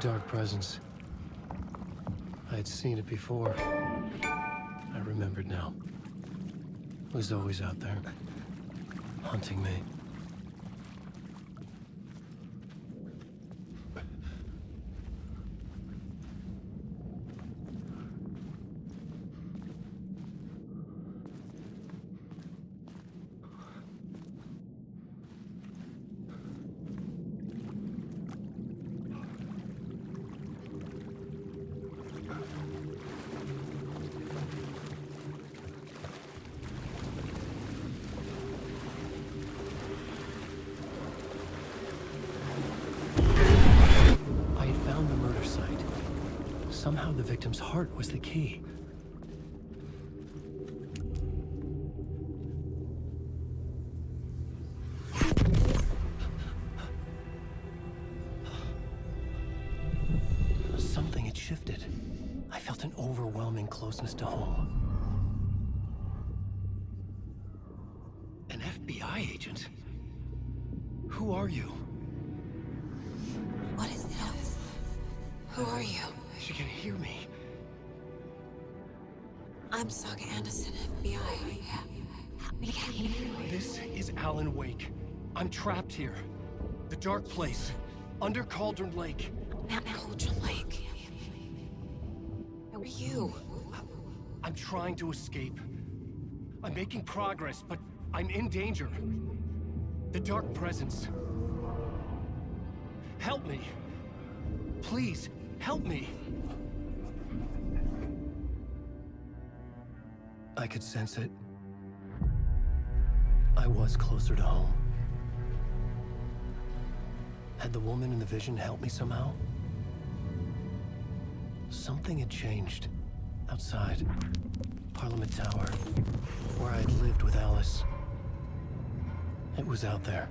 Dark presence. I had seen it before. I remembered now. It was always out there, hunting me. Somehow the victim's heart was the key. Something had shifted. I felt an overwhelming closeness to home. An FBI agent? Who are you? What is this? Who are you? She can hear me. I'm Saga Anderson, FBI. Help me get you. This is Alan Wake. I'm trapped here. The dark place. Under Cauldron Lake. At Cauldron Lake. Who are you? I'm trying to escape. I'm making progress, but I'm in danger. The dark presence. Help me. Please, help me. I could sense it. I was closer to home. Had the woman in the vision helped me somehow? Something had changed. Outside. Parliament Tower. Where I'd lived with Alice. It was out there.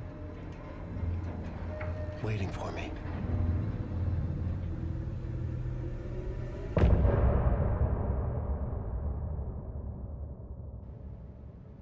Waiting for me.